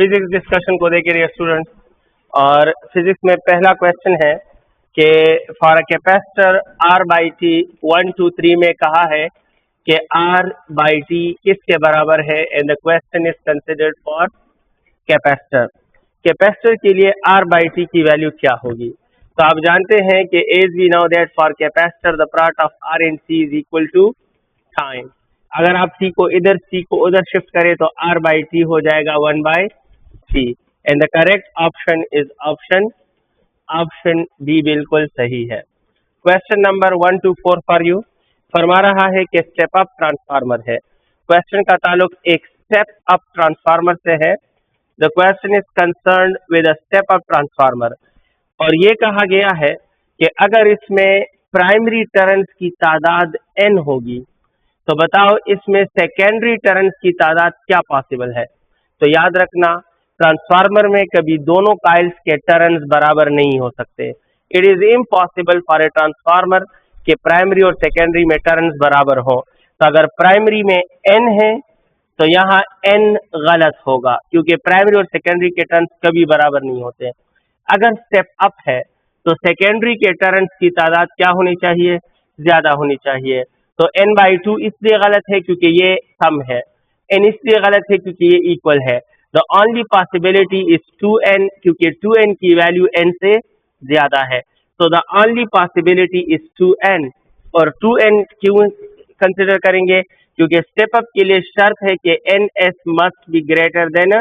Physics discussion को देखिए student. और फिजिक्स में पहला क्वेश्चन है कि for a capacitor R by T 1 2 3 में कहा है कि R बाई टी किसके बराबर है and the question is considered for capacitor. Capacitor के लिए R बाई टी की वैल्यू क्या होगी? तो आप जानते हैं कि as we know that for capacitor the product of R and C is equal to time. अगर आप C को इधर C को उधर शिफ्ट करें तो R बाई टी हो जाएगा 1 by C and the correct option is option B बिल्कुल सही है। Question number 1 to 4 for you. फरमा रहा है कि स्टेप अप ट्रांसफार्मर है। क्वेश्चन का ताल्लुक एक स्टेप अप ट्रांसफार्मर से है। The question is concerned with a step up transformer और ये कहा गया है कि अगर इसमें प्राइमरी टर्न्स की तादाद n होगी तो बताओ इसमें सेकेंडरी टर्न्स की तादाद क्या पॉसिबल है? तो याद रखना ट्रांसफार्मर में कभी दोनों काइल्स के टर्न्स बराबर नहीं हो सकते। It is impossible for a transformer के प्राइमरी और सेकेंडरी में टर्न्स बराबर हो। तो अगर प्राइमरी में n है तो यहाँ n गलत होगा क्योंकि प्राइमरी और सेकेंडरी के टर्न्स कभी बराबर नहीं होते। अगर स्टेप अप है तो सेकेंडरी के टर्न्स की तादाद क्या होनी चाहिए? ज्यादा होनी चाहिए। तो n बाई 2 इसलिए गलत है क्योंकि ये सम है, n इसलिए गलत है क्योंकि ये इक्वल है। The only possibility is 2n क्योंकि 2n की वैल्यू n से ज्यादा है। तो the only possibility is 2n और 2n क्यों कंसिडर करेंगे? क्योंकि स्टेप अप के लिए शर्त है कि ns must be greater than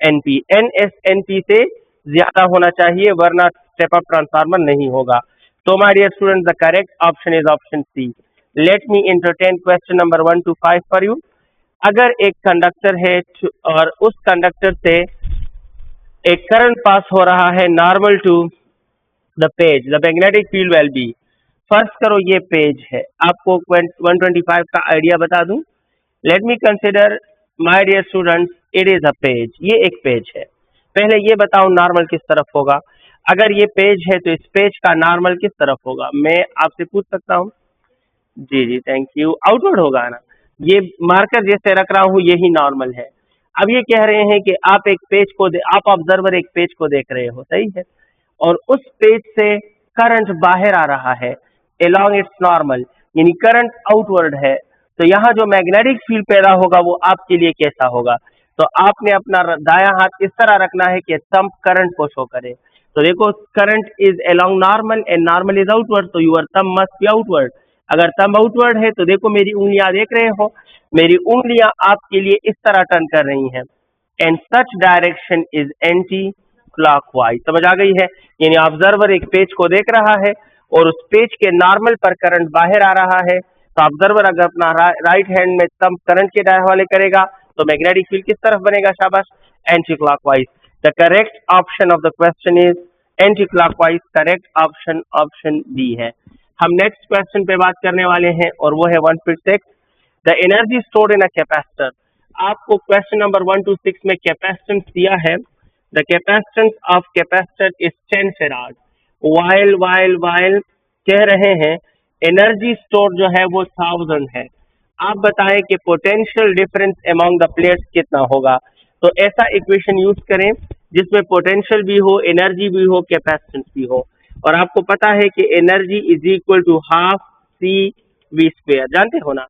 np। ns np से ज्यादा होना चाहिए वरना स्टेप अप ट्रांसफार्मर नहीं होगा। तो my dear student the correct option is option C. Let me entertain question number 1 to 5 for you. अगर एक कंडक्टर है और उस कंडक्टर से एक करंट पास हो रहा है normal to the page, the magnetic field will be. First करो ये पेज है, आपको 125 का आइडिया बता दूं। Let me consider my dear students it is a page. ये एक पेज है। पहले ये बताओ नॉर्मल किस तरफ होगा? अगर ये पेज है तो इस पेज का नॉर्मल किस तरफ होगा? मैं आपसे पूछ सकता हूँ? जी जी थैंक यू, आउटवर्ड होगा ना। ये मार्कर जैसे रख रहा हूँ यही नॉर्मल है। अब ये कह रहे हैं कि आप एक पेज को आप ऑब्जर्वर एक पेज को देख रहे हो, सही है, और उस पेज से करंट बाहर आ रहा है along इट्स नॉर्मल, यानी करंट आउटवर्ड है। तो यहाँ जो मैग्नेटिक फील्ड पैदा होगा वो आपके लिए कैसा होगा? तो आपने अपना दायां हाथ इस तरह रखना है कि थंब करंट को शो करे। तो देखो current is along normal and normal is outward, तो your thumb must be outward. अगर थंब आउटवर्ड है तो देखो मेरी उंगलियां देख रहे हो, मेरी उंगलियां आपके लिए इस तरह टर्न कर रही हैं and such direction is anti clockwise. समझ आ गई है? यानी ऑब्जर्वर एक पेज को देख रहा है और उस पेज के नॉर्मल पर करंट बाहर आ रहा है। तो ऑब्जर्वर अगर अपना राइट हैंड में थंब करंट के हवाले करेगा तो मैग्नेटिक फील्ड किस तरफ बनेगा? शाबाश, anti clockwise. The correct option of the question is anti clockwise. Correct option option B है। हम नेक्स्ट क्वेश्चन पे बात करने वाले हैं और वो है 156 the energy stored in a capacitor. आपको क्वेश्चन नंबर 1 to 6 में कैपेसिटेंस दिया है। The capacitance of capacitor is 10 farad. While कह रहे हैं एनर्जी स्टोर जो है वो 1000 है। आप बताएं कि potential difference among the plates कितना होगा? तो ऐसा इक्वेशन यूज करें जिसमें पोटेंशियल भी हो, एनर्जी भी हो, कैपेसिटेंस भी हो। और आपको पता है कि energy is equal to half C V square, जानते हो ना।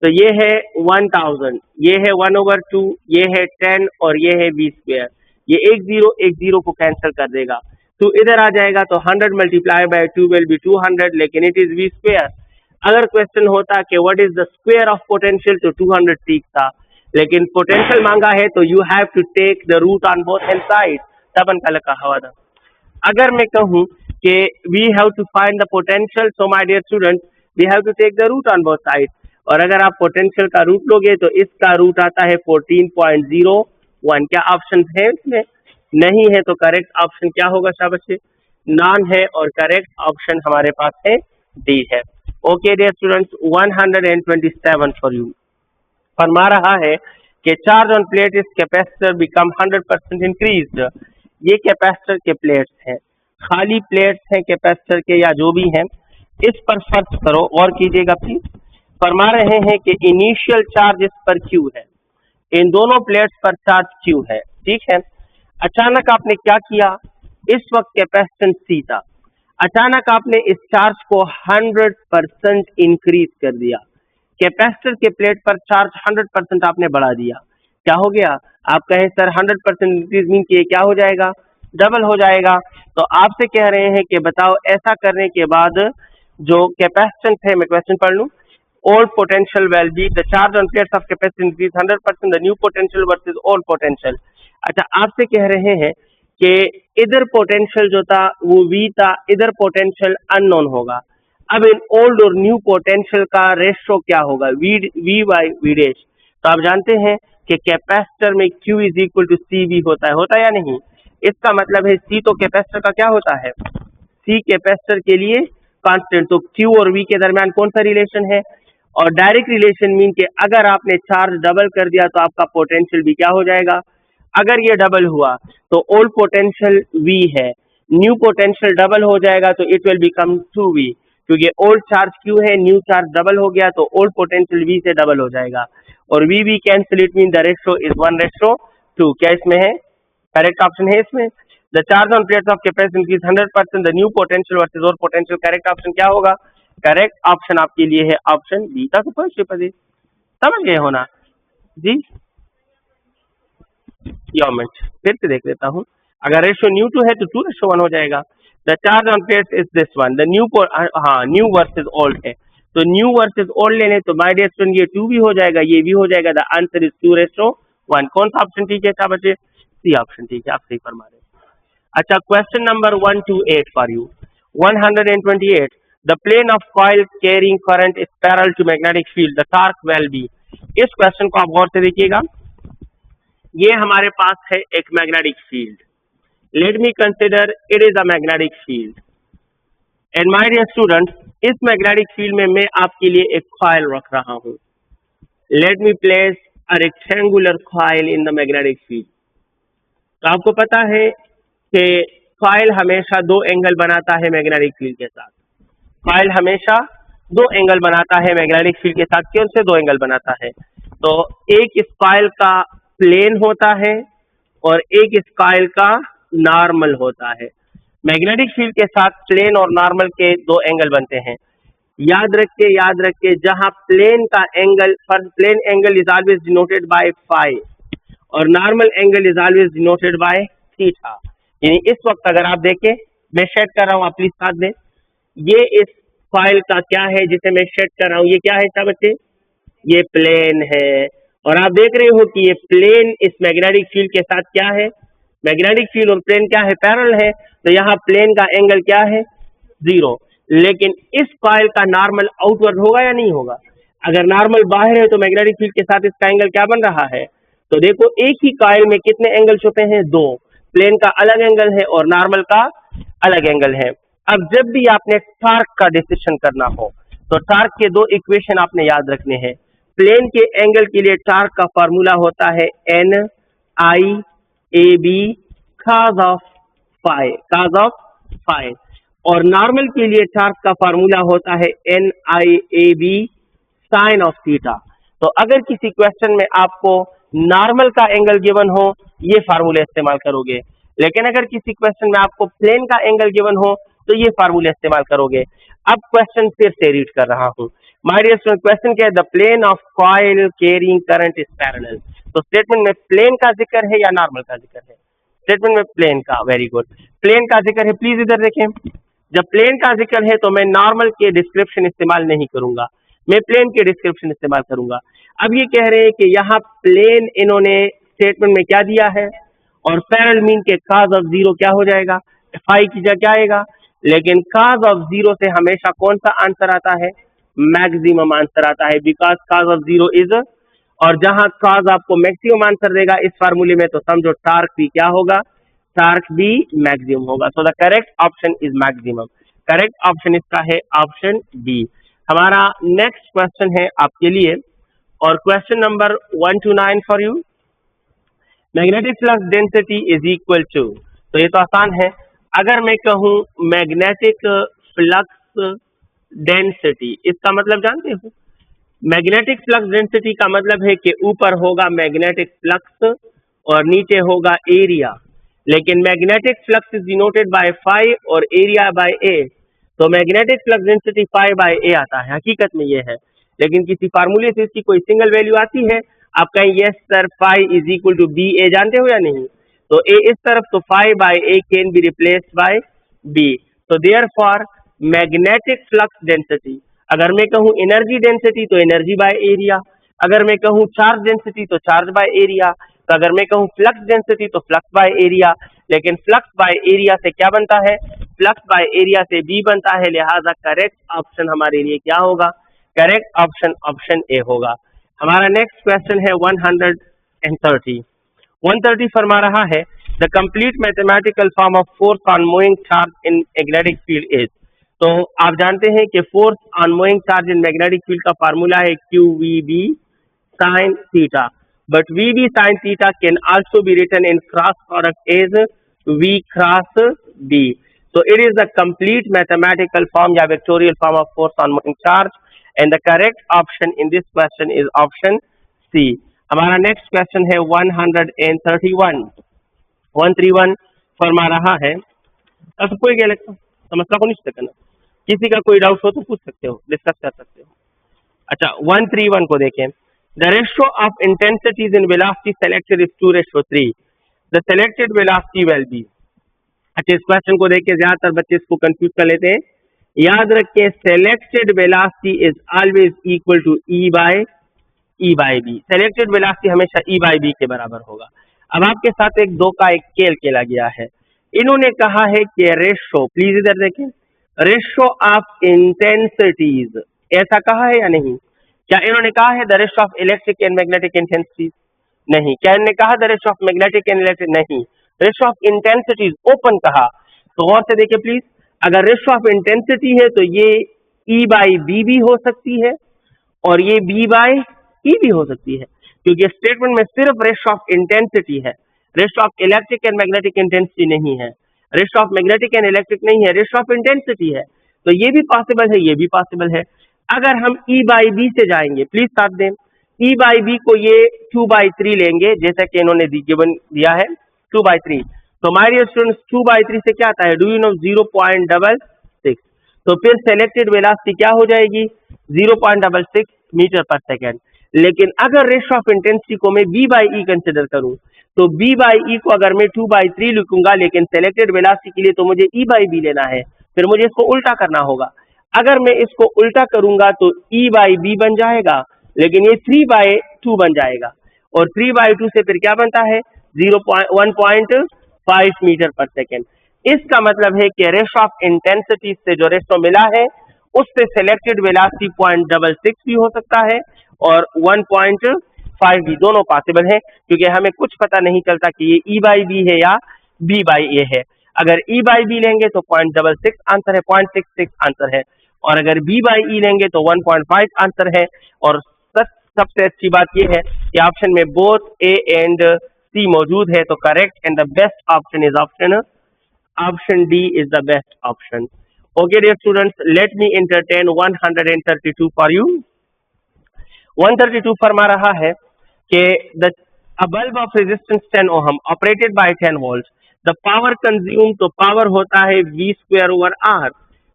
तो ये है 1000, ये है 1/2, ये है 10 और ये है वी स्क्वेयर। ये एक जीरो को कैंसिल कर देगा तो इधर आ जाएगा। तो 100 मल्टीप्लाई बाय 2 विल बी 200, लेकिन इट इज वी स्क्वेयर। अगर क्वेश्चन होता कि what is the square of potential तो 200 ठीक था, लेकिन पोटेंशियल मांगा है तो you have to take the root on both hand side. तबन कल का हवा था। अगर मैं कहूँ कि we have to find the potential, so my dear student we have to take the root on both side. और अगर आप पोटेंशियल का रूट लोगे तो इसका रूट आता है 14.01। क्या ऑप्शन है इसमें? नहीं है। तो करेक्ट ऑप्शन क्या होगा? शाबाश, नॉन है और करेक्ट ऑप्शन हमारे पास है डी है। Okay dear students 127 for you. फरमा रहा है कि charge on plate is capacitor become 100% increased. ये कैपेसिटर के प्लेट्स हैं, खाली प्लेट्स हैं कैपेसिटर के या जो भी हैं। इस पर सर्च करो और कीजिएगा प्लीज। फरमा रहे हैं कि इनिशियल चार्ज इस पर क्यू है, इन दोनों प्लेट्स पर चार्ज क्यू है, ठीक है। अचानक आपने क्या किया, इस वक्त कैपेसिटेंस C था, अचानक आपने इस चार्ज को 100% इंक्रीज कर दिया, कैपेसिटर के प्लेट पर चार्ज 100% आपने बढ़ा दिया, क्या हो गया? आप कहें सर 100% इंक्रीज मीन कि क्या हो जाएगा? डबल हो जाएगा। तो आपसे कह रहे हैं कि बताओ ऐसा करने के बाद जो कैपेसिटेंस है, मैं क्वेश्चन पढ़ लूं, old potential will be the charge on plates of capacitor increase 100%, the new potential versus old potential। अच्छा, आपसे कह रहे हैं कि इधर पोटेंशियल जो था वो V था, इधर पोटेंशियल अननोन होगा। अब इन ओल्ड और न्यू पोटेंशियल का रेशो क्या होगा? V by V dash. तो आप जानते हैं कि कैपेसिटर में Q is equal to CV होता है या नहीं? इसका मतलब है C तो कैपेसिटर का क्या होता है? C कैपेसिटर के लिए कांस्टेंट, तो Q और V के दरमियान कौन सा रिलेशन है? और डायरेक्ट रिलेशन मीन कि अगर आपने चार्ज डबल कर दिया तो आपका पोटेंशियल भी क्या हो जाएगा? अगर ये डबल हुआ तो ओल्ड पोटेंशियल V है, न्यू पोटेंशियल डबल हो जाएगा तो इट विल बिकम 2V, क्योंकि ओल्ड चार्ज Q है, न्यू चार्ज डबल हो गया तो ओल्ड पोटेंशियल V से डबल हो जाएगा, और V cancel, it mean the ratio is 1:2। क्या इसमें है? करेक्ट ऑप्शन है इसमें। The charge on plates of capacitor increase 100%, the new potential versus old potential. Correct option क्या होगा? करेक्ट ऑप्शन आपके लिए है ऑप्शन बी का सुपर। समझ गए हो ना जी? मिनट फिर से देख लेता हूँ। अगर रेशियो न्यू टू है तो 2:1 हो जाएगा। The charge on plates is this one, the new, हाँ न्यू वर्सेस ओल्ड है, तो न्यू वर्सेस ओल्ड लेने तो बाय डियर स्टूडेंट ये 2 भी हो जाएगा, ये भी हो जाएगा। The answer is 2:1। कौन सा ऑप्शन ठीक है था बच्चे? सी ऑप्शन ठीक है, आप सही फरमा रहे। अच्छा, question number 128 for you. 128, the plane of coil carrying current is parallel to magnetic field, the torque will be. इस क्वेश्चन को आप गौर से देखिएगा। ये हमारे पास है एक magnetic field, let me consider it is a magnetic field, and my dear students, इस मैग्नेटिक फील्ड में मैं आपके लिए एक कॉइल रख रहा हूं। Let me place a rectangular coil in the magnetic field. तो आपको पता है कि कॉइल हमेशा 2 एंगल बनाता है मैग्नेटिक फील्ड के साथ। कॉइल हमेशा 2 एंगल बनाता है मैग्नेटिक फील्ड के साथ। कौन से 2 एंगल बनाता है? तो एक इस कॉइल का प्लेन होता है और एक इस कॉइल का नॉर्मल होता है। मैग्नेटिक फील्ड के साथ प्लेन और नॉर्मल के 2 एंगल बनते हैं। याद रख के जहां प्लेन का angle, first plane angle is always denoted by phi और normal angle is always denoted by theta. यानी इस वक्त अगर आप देखें, मैं शेड कर रहा हूं, आप प्लीज साथ दें। ये इस कॉइल का क्या है जिसे मैं शेड कर रहा हूं? ये क्या है सब बच्चे? ये प्लेन है, और आप देख रहे हो कि ये प्लेन इस मैग्नेटिक फील्ड के साथ क्या है? मैग्नेटिक फील्ड और प्लेन क्या है? पैरेलल है। तो यहाँ प्लेन का एंगल क्या है? 0। लेकिन इस कॉइल का नॉर्मल आउटवर्ड होगा या नहीं होगा? अगर नॉर्मल बाहर है तो मैग्नेटिक फील्ड के साथ इसका एंगल क्या बन रहा है? तो देखो, एक ही कॉइल में कितने एंगल छुपे हैं? 2। प्लेन का अलग एंगल है और नॉर्मल का अलग एंगल है। अब जब भी आपने टॉर्क का डिसीजन करना हो तो टॉर्क के 2 इक्वेशन आपने याद रखने हैं। प्लेन के एंगल के लिए टॉर्क का फॉर्मूला होता है NIAB cos ऑफ फाई, और नॉर्मल के लिए टॉर्क का फॉर्मूला होता है NIAB साइन ऑफ थीटा। तो अगर किसी क्वेश्चन में आपको नॉर्मल का एंगल गिवन हो, ये फार्मूला इस्तेमाल करोगे, लेकिन अगर किसी क्वेश्चन में आपको प्लेन का एंगल गिवन हो तो ये फार्मूला इस्तेमाल करोगे। अब क्वेश्चन फिर से रीड कर रहा हूं। माय डियर स्टूडेंट, क्वेश्चन क्या है? The plane of coil carrying current is parallel. तो स्टेटमेंट में प्लेन का जिक्र है या नॉर्मल का जिक्र है? स्टेटमेंट में प्लेन का। वेरी गुड, प्लेन का जिक्र है। प्लीज इधर देखें, जब प्लेन का जिक्र है तो मैं नॉर्मल के डिस्क्रिप्शन इस्तेमाल नहीं करूंगा, मैं प्लेन के डिस्क्रिप्शन इस्तेमाल करूंगा। अब ये कह रहे हैं कि यहाँ प्लेन इन्होंने स्टेटमेंट में क्या दिया है, और पैरेलल मीन के cos ऑफ 0 क्या हो जाएगा? फाई की जगह क्या आएगा? लेकिन cos ऑफ 0 से हमेशा कौन सा आंसर आता है? मैक्सिमम आंसर आता है, बिकॉज cos ऑफ 0 इज, और जहां cos आपको मैक्सिमम आंसर देगा इस फार्मूले में, तो समझो टार्क भी क्या होगा? टार्क भी मैक्सिमम होगा। So the correct option is maximum. Correct option इसका है ऑप्शन बी। हमारा नेक्स्ट क्वेश्चन है आपके लिए, और question number 129 for you. Magnetic flux density is equal to, तो ये तो आसान है। अगर मैं कहूं मैग्नेटिक फ्लक्स डेंसिटी, इसका मतलब जानते हो? मैग्नेटिक फ्लक्स डेंसिटी का मतलब है कि ऊपर होगा मैग्नेटिक फ्लक्स और नीचे होगा एरिया। लेकिन magnetic flux is denoted by phi और एरिया बाय ए, तो magnetic flux density phi by A आता है, हकीकत में ये है। लेकिन किसी फार्मूले से इसकी कोई सिंगल वैल्यू आती है? आप कहें yes sir, phi is equal to B A, जानते हो या नहीं? तो ए इस तरफ, तो phi by A can be replaced by B. तो देयरफॉर मैग्नेटिक फ्लक्स डेंसिटी, अगर मैं कहूं एनर्जी डेंसिटी तो एनर्जी बाय एरिया, अगर मैं कहूं चार्ज डेंसिटी तो चार्ज बाय एरिया, तो अगर मैं कहूं फ्लक्स डेंसिटी तो फ्लक्स बाय एरिया। लेकिन फ्लक्स बाय एरिया से क्या बनता है? फ्लक्स बाय एरिया से बी बनता है, लिहाजा करेक्ट ऑप्शन हमारे लिए क्या होगा? करेक्ट ऑप्शन ऑप्शन ए होगा। हमारा नेक्स्ट क्वेश्चन है 130। 130 फरमा रहा है the complete mathematical form of force on moving charge in magnetic field is. तो आप जानते हैं कि force on moving charge in magnetic field का फार्मूला है QVB sin theta, but VB sin theta can also be written in cross product as V cross B. So it is the complete mathematical form या vectorial form of force on moving charge, and the correct option in this question is option C. हमारा next question है 131। 131 फरमा रहा है, अब कोई क्या लगता समस्या को नहीं करना, किसी का कोई डाउट हो तो पूछ सकते हो, डिस्कस कर सकते हो। अच्छा 131 को देखें, the ratio of intensities in velocity selected is 2:3, the selected velocity will be. अच्छा इस क्वेश्चन को देख के ज्यादातर बच्चे इसको कंफ्यूज कर लेते हैं। याद रखें selected velocity is always equal to E by B, selected velocity हमेशा ई बाई बी के बराबर होगा। अब आपके साथ एक दो का एक खेल खेला गया है, इन्होंने कहा है कि रेशो, प्लीज इधर देखें, रेशो ऑफ इंटेंसिटीज, ऐसा कहा है या नहीं? क्या इन्होंने कहा है the ratio of electric and magnetic intensities? नहीं। क्या इन्होंने कहा the ratio of magnetic and electric? नहीं। रेशो ऑफ इंटेंसिटीज ओपन कहा। तो गौर से देखिए प्लीज, अगर रेशो ऑफ इंटेंसिटी है तो ये ई बाई बी भी हो सकती है और ये बी बाई ई भी हो सकती है, क्योंकि स्टेटमेंट में सिर्फ रेशो ऑफ इंटेंसिटी है, ratio of electric and magnetic intensity नहीं है, ratio of magnetic and electric नहीं है, रेशो ऑफ इंटेंसिटी है। तो ये भी पॉसिबल है, ये भी पॉसिबल है। अगर हम ई बाई बी से जाएंगे, प्लीज साथ दें, ई बाई बी को ये 2/3 लेंगे, जैसा कि इन्होंने गिवन दिया है 2/3। तो माय डियर स्टूडेंट्स 2/3 से क्या आता है? Do you no 0.66। तो फिर सेलेक्टेड वेलोसिटी क्या हो जाएगी? 0.66 मीटर पर सेकेंड। लेकिन अगर रेशो ऑफ इंटेंसिटी को मैं बी बाई ई कंसिडर करूं, तो बी बाई ई को अगर मैं 2/3 लिखूंगा, लेकिन सेलेक्टेड वेलोसिटी के लिए तो मुझे ई बाई बी लेना है, फिर मुझे इसको उल्टा करना होगा। अगर मैं इसको उल्टा करूंगा तो ई बाई बी बन जाएगा, लेकिन ये 3/2 बन जाएगा, और 3/2 से फिर क्या बनता है? 1.5 मीटर पर सेकेंड। इसका मतलब है कि रेशो ऑफ इंटेंसिटी से जो रेशो मिला है उससे सेलेक्टेड वेलोसिटी 0.66 भी हो सकता है और 1.5 भी, दोनों पॉसिबल है, क्योंकि हमें कुछ पता नहीं चलता कि ये ई बाई बी है या बी बाई ए है। अगर ई बाई बी लेंगे तो 0.66 आंसर है, 0.66 आंसर है, और अगर बी बाई ई लेंगे तो 1.5 आंसर है। और सबसे अच्छी बात यह है कि ऑप्शन में बोथ ए एंड सी मौजूद है, तो correct and the best option is option D is the best option. Okay dear students, let me entertain 132 for you. 132 फरमा रहा है कि the a bulb of resistance 10 ohm operated by 10 volt, the power consume, तो पावर होता है V²/R,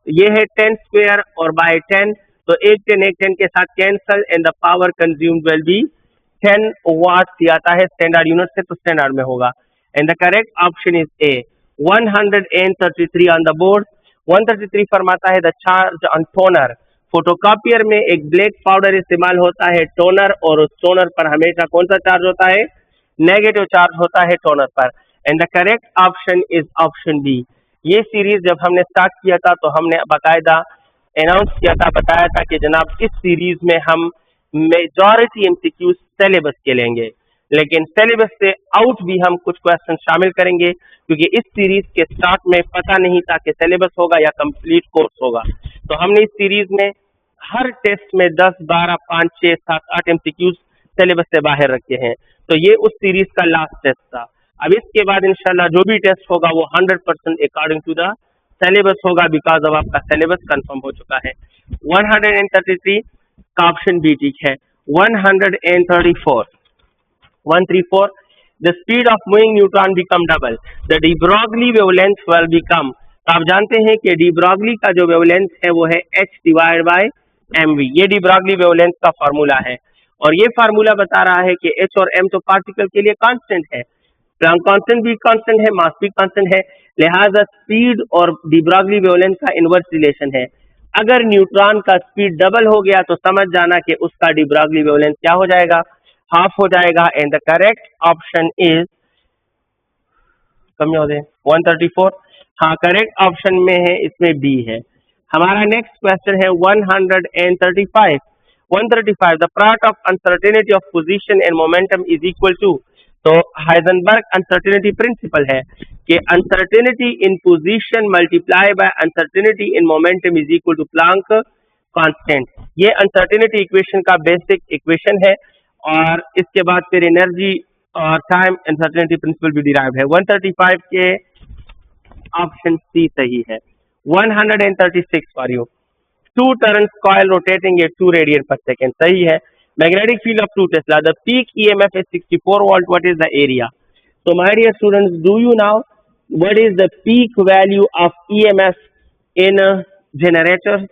ये है 10 स्क्वायर और बाय 10, तो एक 10 के साथ cancel, and the power consumed will be 10 watts आता है स्टैंडर्ड यूनिट से, तो स्टैंडर्ड में होगा, and the correct option is A. 133 on the board. 133 फरमाता है the charge on toner, photocopier में एक ब्लैक पाउडर इस्तेमाल होता है टोनर, और उस टोनर पर हमेशा कौन सा चार्ज होता है? नेगेटिव चार्ज होता है टोनर पर, and the correct option is option B. ये सीरीज जब हमने स्टार्ट किया था तो हमने बाकायदा अनाउंस किया था, बताया था कि जनाब इस सीरीज में हम मेजॉरिटी एमसीक्यू सिलेबस के लेंगे, लेकिन सिलेबस से आउट भी हम कुछ क्वेश्चन शामिल करेंगे, क्योंकि इस सीरीज के स्टार्ट में पता नहीं था कि सिलेबस होगा या कंप्लीट कोर्स होगा। तो हमने इस सीरीज में हर टेस्ट में 10, 12, 5, 6, 7, 8 एमसीक्यूज सिलेबस से बाहर रखे हैं, तो ये उस सीरीज का लास्ट टेस्ट था। अब इसके बाद इंशाल्लाह जो भी टेस्ट होगा वो 100% अकॉर्डिंग टू द सिलेबस होगा, बिकॉज अब आपका सिलेबस कंफर्म हो चुका है। 133 का ऑप्शन बी ठीक है। 134 the speed of moving neutron become double, the de Broglie wavelength will become। तो आप जानते हैं कि de Broglie का जो wavelength है वो है h डिवाइड बाय mv। ये de Broglie wavelength का फार्मूला है और ये फार्मूला बता रहा है कि h और m तो पार्टिकल के लिए कांस्टेंट है, प्लैंक कांस्टेंट भी कांस्टेंट है, मास भी कांस्टेंट है, लिहाजा स्पीड और de Broglie wavelength का इनवर्स रिलेशन है। अगर न्यूट्रॉन का स्पीड डबल हो गया तो समझ जाना कि उसका de Broglie wavelength क्या हो जाएगा, हाफ हो जाएगा। And the correct option is come हो जाए 134। हाँ, करेक्ट ऑप्शन में है, इसमें बी है। हमारा नेक्स्ट क्वेश्चन है 135। 135 the product of uncertainty of position and momentum is equal to. तो हाइजेनबर्ग अनसर्टेनिटी प्रिंसिपल है कि uncertainty in position multiply by uncertainty in momentum is equal to Planck constant. ये अनसर्टेनिटी इक्वेशन का basic equation है और इसके बाद फिर एनर्जी और टाइम अनसर्टेनिटी प्रिंसिपल भी डिराइव है। 135 के ऑप्शन सी सही है। 136 for you, 2 turns coil rotating at 2 radian per second, सही है। Magnetic field of 2 Tesla, the peak EMF is 64 volt, what is the area? So my dear students, do you know what is the peak value of EMF in a generator?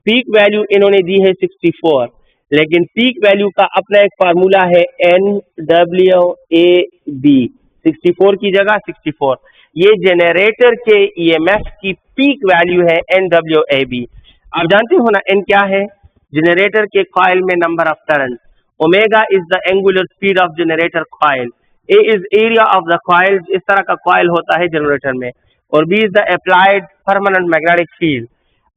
Peak value इन्होंने दी है 64, लेकिन peak value का अपना एक formula है NWAB, 64 की जगह 64। ये जनरेटर के EMF की peak value है NWAB। आप जानते हो ना n क्या है? जनरेटर के कॉइल में number of turn, omega is the angular speed of generator coil, A is area of the coil, इस तरह का कॉइल होता है जनरेटर में, और B is the applied permanent magnetic field.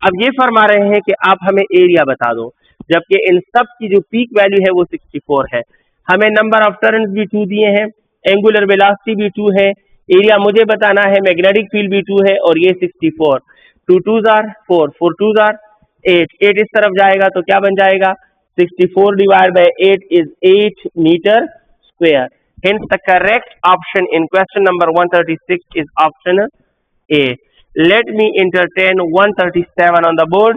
अब ये फरमा रहे हैं कि आप हमें एरिया बता दो, जबकि इन सब की जो पीक वैल्यू है वो 64 है। हमें नंबर ऑफ टर्न्स भी 2 दिए हैं, एंगुलर वेलोसिटी भी 2 है, एरिया मुझे बताना है, मैग्नेटिक फील्ड भी 2 है और ये 64। 2 2s are 4, 4 2s are 8, 8 इस तरफ जाएगा तो क्या बन जाएगा, 64 divide by 8 is 8 metre square. Hence the correct option in question number 136 is option A. Let me entertain 137 on the board.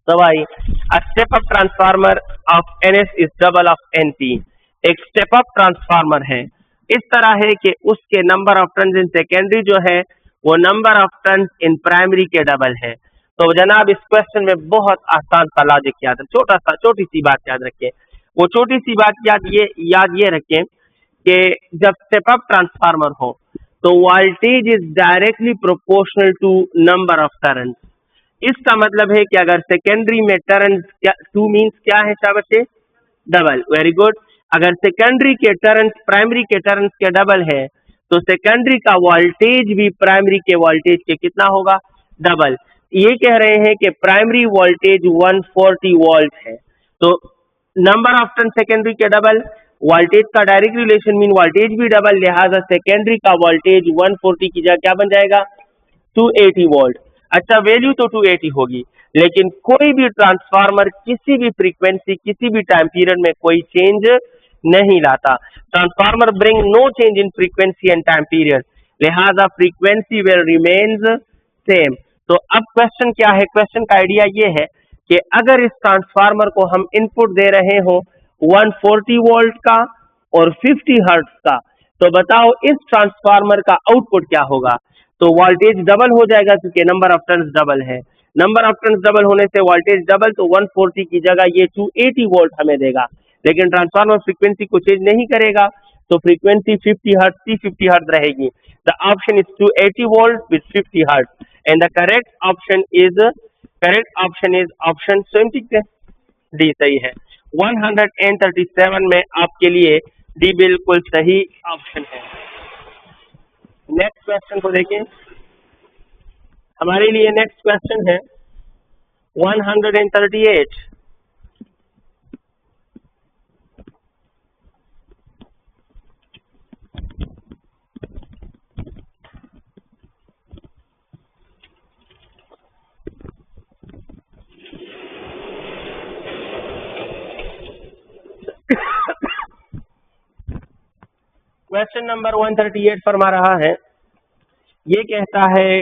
So भाई, a step up transformer of NS is double of NP। एक step up transformer है, इस तरह है कि उसके number of turns in secondary जो है वो number of turns in primary के डबल है। तो जनाब इस क्वेश्चन में बहुत आसान सा लॉजिक याद है, छोटी सी बात याद रखें। वो छोटी सी बात याद ये रखें कि जब स्टेप अप ट्रांसफार्मर हो तो voltage is directly proportional to number of turns. इसका मतलब है कि अगर सेकेंडरी में टर्न्स 2 मीन्स क्या है शाबाश, डबल, वेरी गुड। अगर सेकेंडरी के टर्न्स प्राइमरी के टर्न्स के डबल है तो सेकेंडरी का वोल्टेज भी प्राइमरी के वोल्टेज के कितना होगा, डबल। ये कह रहे हैं कि प्राइमरी वोल्टेज 140 वोल्ट है, तो नंबर ऑफ टर्न सेकेंडरी के डबल, वोल्टेज का डायरेक्ट रिलेशन मीन वोल्टेज भी डबल, लिहाजा सेकेंडरी का वोल्टेज 140 की जगह क्या बन जाएगा, 280 वोल्ट। अच्छा, वैल्यू तो 280 होगी, लेकिन कोई भी ट्रांसफार्मर किसी भी फ्रीक्वेंसी किसी भी टाइम पीरियड में कोई चेंज नहीं लाता। Transformer bring no change in frequency and time period, लिहाजा फ्रीक्वेंसी विल रिमेन्स सेम। तो अब क्वेश्चन क्या है, क्वेश्चन का आइडिया ये है कि अगर इस ट्रांसफार्मर को हम इनपुट दे रहे हो 140 वोल्ट का और 50 हर्ट्ज का, तो बताओ इस ट्रांसफार्मर का आउटपुट क्या होगा। तो वोल्टेज डबल हो जाएगा क्योंकि नंबर ऑफ टर्न्स डबल है, नंबर ऑफ टर्न्स डबल होने से वोल्टेज डबल, तो 140 की जगह ये 280 वोल्ट हमें देगा, लेकिन ट्रांसफार्मर फ्रीक्वेंसी को चेंज नहीं करेगा, तो फ्रीक्वेंसी 50 हर्ट्ज 350 हर्ट्ज रहेगी। The option is 280 volt with 50 hertz and the correct option is option D सही है। 137 में आपके लिए डी बिल्कुल सही ऑप्शन है। नेक्स्ट क्वेश्चन को देखें, हमारे लिए नेक्स्ट क्वेश्चन है 138। क्वेश्चन नंबर 138 फरमा रहा है, ये कहता है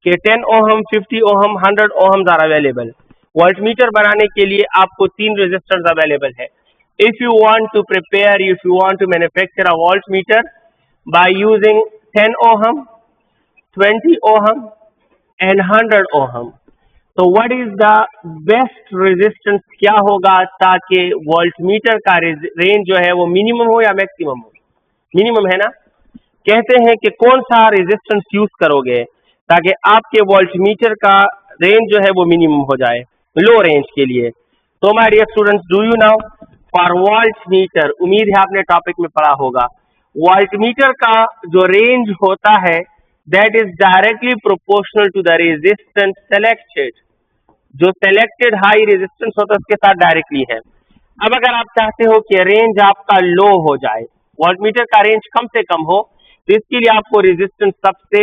कि 10 ohm, 50 ohm, 100 ohms are available. Voltmeter बनाने के लिए आपको 3 रेजिस्टेंस अवेलेबल है। if you want to manufacture a voltmeter by using 10 ohm, 20 ohm and 100 ohm, तो what is the best resistance क्या होगा ताकि वोल्टमीटर का रेंज जो है वो मिनिमम हो या मैक्सिमम हो? मिनिमम है ना। कहते हैं कि कौन सा रेजिस्टेंस यूज करोगे ताकि आपके वोल्टमीटर का रेंज जो है वो मिनिमम हो जाए लो रेंज के लिए। तो my dear students, do you know for voltmeter, उम्मीद है आपने टॉपिक में पढ़ा होगा, वोल्टमीटर का जो रेंज होता है that is directly proportional to the resistance selected. जो सेलेक्टेड हाई रेजिस्टेंस होता है उसके साथ डायरेक्टली है। अब अगर आप चाहते हो कि रेंज आपका लो हो जाए, वोल्टमीटर का रेंज कम से कम हो, तो इसके लिए आपको रेजिस्टेंस सबसे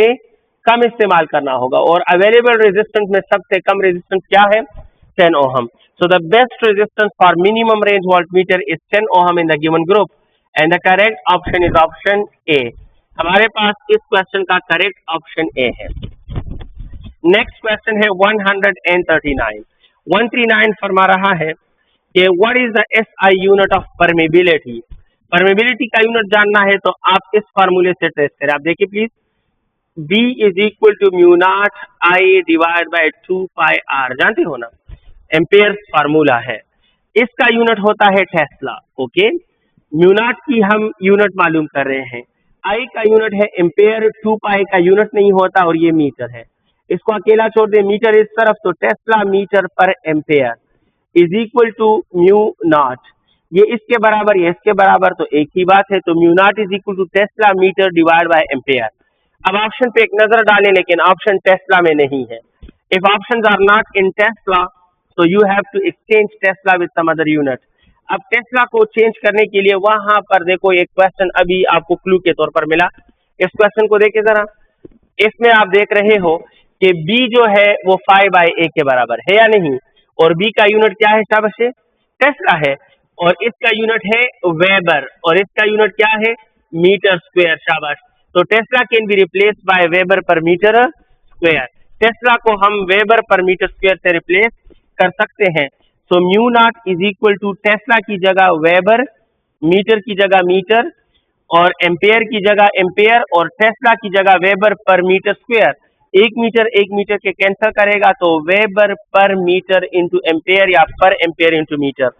कम इस्तेमाल करना होगा और अवेलेबल रेजिस्टेंस में सबसे कम रेजिस्टेंस क्या है? 10 ohm. So the best resistance for minimum range voltmeter is 10 ohm in the given group and the correct option is option ए। हमारे पास इस क्वेश्चन का करेक्ट ऑप्शन ए है। नेक्स्ट क्वेश्चन है 139। 139 फरमा रहा है कि what is the SI unit of permeability. Permeability का यूनिट जानना है तो आप इस फार्मूले से ट्रेस करें। आप देखिए please, B is equal to mu naught I divide by 2 pi R, जानते हो ना, एम्पेयर फार्मूला है। इसका यूनिट होता है टेस्ला। ओके, म्यू नॉट की हम यूनिट मालूम कर रहे हैं, आई का यूनिट है एम्पेयर, 2 पाई का यूनिट नहीं होता और ये मीटर है। इसको अकेला छोड़ दे, मीटर इस तरफ, तो tesla metre per ampere is equal to mu naught. ये इसके बराबर, ये इसके बराबर, तो एक ही बात है, तो mu naught is equal to tesla metre divide by ampere. अब ऑप्शन पे एक नजर डालें, लेकिन ऑप्शन टेस्ला में नहीं है। If options are not in Tesla तो you have to exchange Tesla with some other unit. अब टेस्ला को चेंज करने के लिए वहां पर देखो एक क्वेश्चन अभी आपको क्लू के तौर पर मिला। इस क्वेश्चन को देखिए जरा, इसमें आप देख रहे हो कि B जो है वो 5/A के बराबर है या नहीं, और B का यूनिट क्या है? शाबाश, टेस्ला है, और इसका यूनिट है वेबर, और इसका यूनिट क्या है? Metre square. शाबाश, तो tesla can be replace by weber per metre square. Tesla को हम वेबर पर मीटर स्क्वायर से रिप्लेस कर सकते हैं। So mu naught is equal to tesla की जगह वेबर, मीटर की जगह मीटर, और एम्पेयर की जगह एम्पेयर, और टेस्ला की जगह वेबर पर मीटर स्क्वायर। एक मीटर के कैंसिल करेगा तो weber per metre into ampere या पर एम्पेयर इंटू मीटर।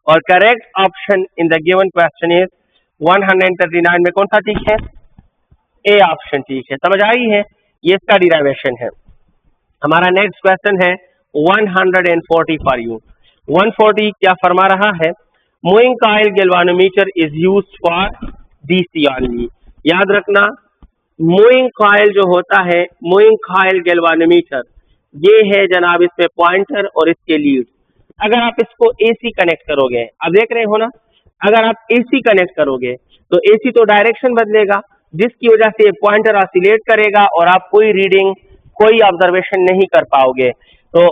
और correct option in the given question is 139 में कौन सा ठीक है? ए ऑप्शन ठीक है। समझ आई है? ये इसका डिराइवेशन है। हमारा नेक्स्ट क्वेश्चन है 140 फॉर यू। 140 क्या फरमा रहा है? Moving coil galvanometer is used for DC only. याद रखना, मूविंग कॉइल जो होता है, मूविंग कॉइल गैल्वानोमीटर, ये है जनाब इसमें पॉइंटर और इसके लीड। अगर आप इसको एसी कनेक्ट करोगे, आप देख रहे हो ना, अगर आप एसी कनेक्ट करोगे तो एसी तो डायरेक्शन बदलेगा, जिसकी वजह से पॉइंटर ऑसिलेट करेगा और आप कोई रीडिंग, कोई ऑब्जर्वेशन नहीं कर पाओगे। तो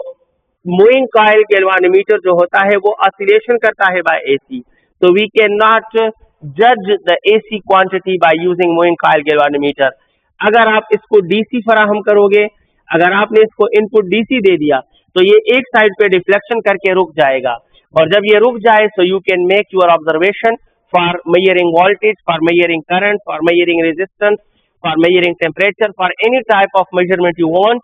मूविंग कॉइल गैल्वानोमीटर जो होता है वो ऑसिलेशन करता है बाय एसी, तो वी कैन नॉट जज the AC quantity by using moving coil galvanometer. अगर आप इसको डीसी फराहम करोगे, अगर आपने इसको इनपुट डीसी दे दिया तो ये एक साइड पे डिफ्लेक्शन करके रुक जाएगा, और जब ये रुक जाए तो you can make your observation for measuring voltage, for measuring current, for measuring resistance, for measuring temperature, for any type of measurement you want.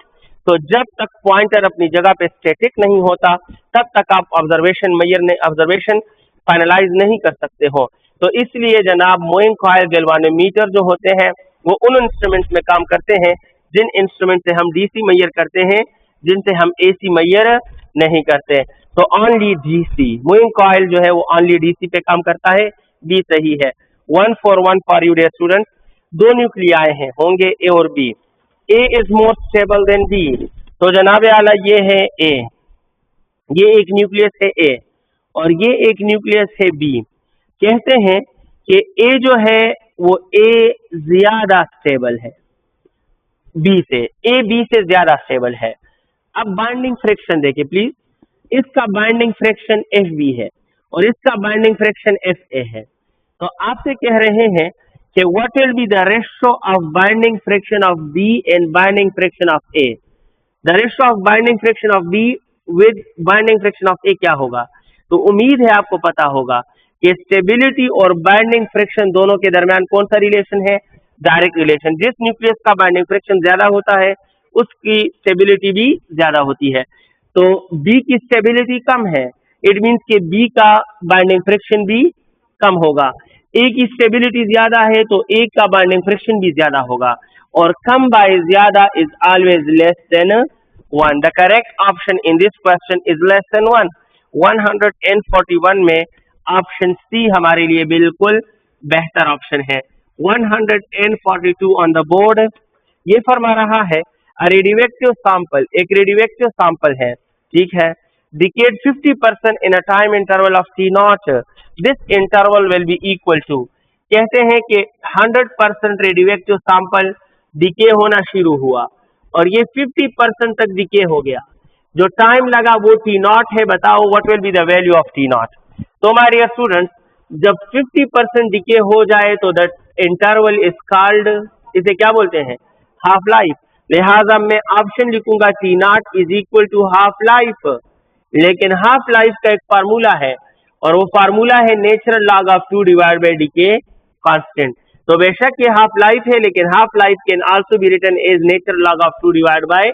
तो जब तक पॉइंटर अपनी जगह पे स्टैटिक नहीं होता तब तक आप ऑब्जर्वेशन फाइनलाइज नहीं कर सकते हो। तो इसलिए जनाब मूविंग कॉइल गैल्वानोमीटर जो होते हैं वो उन इंस्ट्रूमेंट्स में काम करते हैं जिन इंस्ट्रूमेंट से हम डीसी मेजर करते हैं, जिनसे हम एसी मेजर नहीं करते। तो ओनली डीसी, मूविंग कॉइल जो है वो ओनली डीसी पे काम करता है। बी सही है। 141 फॉर यू डियर स्टूडेंट। दो न्यूक्लियाई हैं, होंगे ए और B. A is more stable than B, तो जनाब आला ये है ए, ये एक न्यूक्लियस है ए और ये एक न्यूक्लियस है बी। कहते हैं कि ए जो है वो ए ज्यादा स्टेबल है बी से, ए बी से ज्यादा स्टेबल है। अब बाइंडिंग फ्रिक्शन देखिए प्लीज, इसका बाइंडिंग फ्रिक्शन एफ बी है और इसका बाइंडिंग फ्रिक्शन एफ ए है। तो आपसे कह रहे हैं कि what will be the ratio of binding friction of B and binding friction of A. The ratio of binding friction of B with binding friction of A क्या होगा? तो उम्मीद है आपको पता होगा कि स्टेबिलिटी और बाइंडिंग फ्रिक्शन दोनों के दरमियान कौन सा रिलेशन है, डायरेक्ट रिलेशन। जिस न्यूक्लियस का बाइंडिंग फ्रिक्शन ज्यादा होता है उसकी स्टेबिलिटी भी ज्यादा होती है। तो बी की स्टेबिलिटी कम है, इट मीन्स कि बी का बाइंडिंग फ्रिक्शन भी कम होगा। ए की स्टेबिलिटी ज्यादा है तो ए का बाइंडिंग फ्रिक्शन भी ज्यादा होगा, और कम बाय ज्यादा is always less than 1। The correct option in this question is less than 1। 141 में ऑप्शन सी हमारे लिए बिल्कुल बेहतर ऑप्शन है। 142 ऑन द बोर्ड। ये फरमा रहा है रेडियोएक्टिव सैंपल, एक रेडियोएक्टिव सैंपल है, ठीक है, decayed 50% in a time interval of T naught, this interval will be equal to. कहते हैं कि 100% रेडियोएक्टिव सैंपल डिके होना शुरू हुआ और ये 50% तक डिके हो गया, जो टाइम लगा वो टी नॉट है। बताओ what will be the value of T not. तो हमारे स्टूडेंट्स, जब 50% डिके हो जाए तो दैट इंटरवल इज कॉल्ड, इसे क्या बोलते हैं, हाफ लाइफ। लिहाजा मैं ऑप्शन लिखूंगा T naught is equal to half life. लेकिन हाफ लाइफ का एक फार्मूला है और वो फार्मूला है natural log of 2 divide by decay constant. तो बेशक ये हाफ लाइफ है, लेकिन half life can also be written as natural log of 2 divide by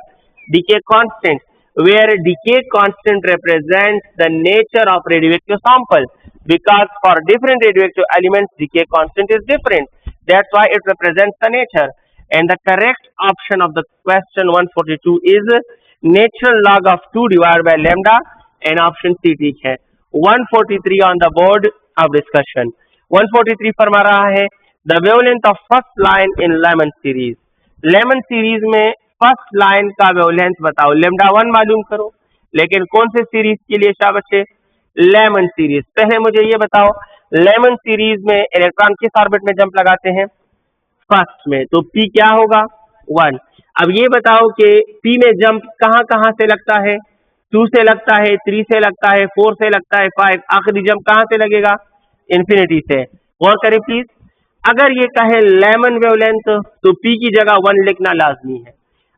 decay constant, where decay constant represents the nature of radioactive sample, because for different radioactive elements decay constant is different. That's why it represents the nature. And the correct option of the question 142 is natural log of 2 divided by lambda, and option C ठीक है। 143 on the board of discussion। 143 फरमा रहा है the wavelength of first line in Lemon series। Lyman series में first line का wavelength बताओ, lambda 1 मालूम करो, लेकिन कौन से सीरीज के लिए शाबाश, लेमन सीरीज। पहले मुझे ये बताओ, लेमन सीरीज में इलेक्ट्रॉन किस ऑर्बिट में जंप लगाते हैं, फर्स्ट में, तो पी क्या होगा, 1। अब ये बताओ कि पी में जंप कहां कहां से लगता है, 2 से लगता है, 3 से लगता है, 4 से लगता है, 5, आखिरी जंप कहां से लगेगा, इंफिनिटी से। गौर करें प्लीज, अगर ये कहे लेमन वेवलेंथ तो पी की जगह 1 लिखना लाजमी है।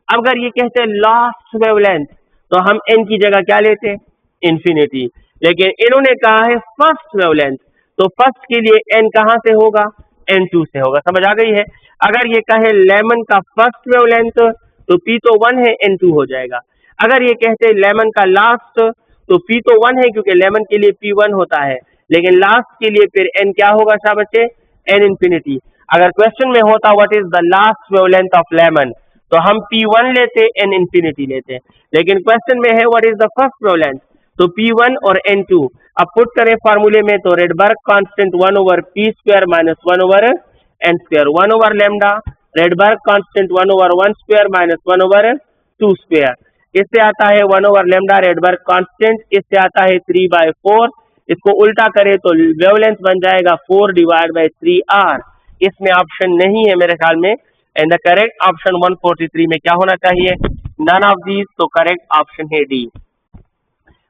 अगर ये कहते लास्ट वेवलेंथ तो हम एन की जगह क्या लेते, इंफिनिटी। लेकिन इन्होंने कहा है फर्स्ट वेवलेंथ, तो फर्स्ट के लिए एन कहां से होगा, N2 से होगा। समझ आ गई है। अगर ये कहे लेमन का फर्स्ट वेवलेंथ तो पी तो 1 है, N2 हो जाएगा। अगर ये कहते लेमन का लास्ट तो पी तो 1 है क्योंकि लेमन के लिए पी 1 होता है, लेकिन लास्ट के लिए फिर एन क्या होगा शाबाश, एन इंफिनिटी। अगर क्वेश्चन में होता what is the last wavelength of lemon तो हम P1 लेते, N इंफिनिटी लेते, लेकिन क्वेश्चन में है what is the first wavelength, तो P1 और N2। अब पुट करें फार्मूले में तो Rydberg constant 1 over P square minus 1 over N square, 1 over lambda, Rydberg constant 1 over 1 square minus 1 over 2 square, इससे आता है 1 ओवर लेमडा रेडबर्ग कांस्टेंट, इससे आता है 3/4। इसको उल्टा करें तो वेवलेंथ बन जाएगा 4 डिवाइड बाई 3r। इसमें ऑप्शन नहीं है मेरे ख्याल में, एंड द करेक्ट ऑप्शन 143 में क्या होना चाहिए, नन ऑफ दीज। तो करेक्ट ऑप्शन है डी,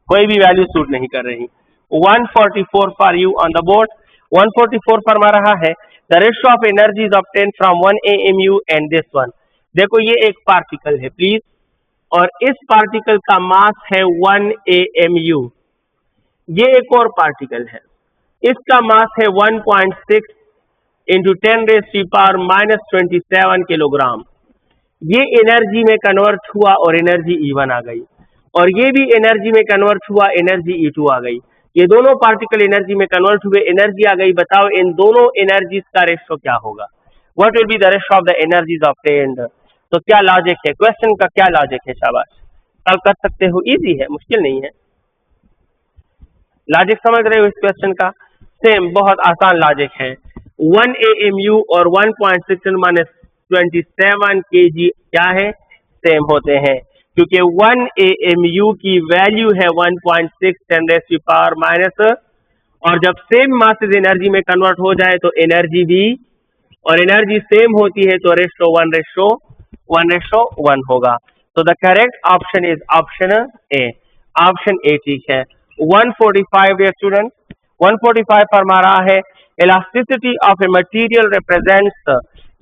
कोई भी वैल्यू सूट नहीं कर रही। 144 for you on the board. 144 फरमा रहा है the ratio of energies obtain from 1 AMU and this one. देखो ये एक पार्टिकल है प्लीज, और इस पार्टिकल का मास है 1 AMU। ये एक और पार्टिकल है, इसका मास है 1.6 इंटू 10⁻⁻27 किलोग्राम। ये एनर्जी में कन्वर्ट हुआ और एनर्जी E1 आ गई, और ये भी एनर्जी में कन्वर्ट हुआ, एनर्जी E2 आ गई। ये दोनों पार्टिकल एनर्जी में कन्वर्ट हुए, एनर्जी आ गई। बताओ इन दोनों एनर्जीज का रेशो क्या होगा, what will be the ratio of the energies obtained. तो क्या लॉजिक है, क्वेश्चन का क्या लॉजिक है, शाबाश, कल कर सकते हो, इजी है, मुश्किल नहीं है। लॉजिक समझ रहे हो इस क्वेश्चन का, सेम बहुत आसान लॉजिक है। 1 AMU और 1.6 - 27 kg क्या है, सेम होते हैं, क्योंकि 1 AMU की वैल्यू है 1.6 10⁻⁻, और जब सेम मासेस एनर्जी में कन्वर्ट हो जाए तो एनर्जी भी, और एनर्जी सेम होती है तो रेशो 1:1 होगा। तो the correct option is option A, option A ठीक है। 145 डियर स्टूडेंट, 145 फरमा रहा है elasticity of a material represents.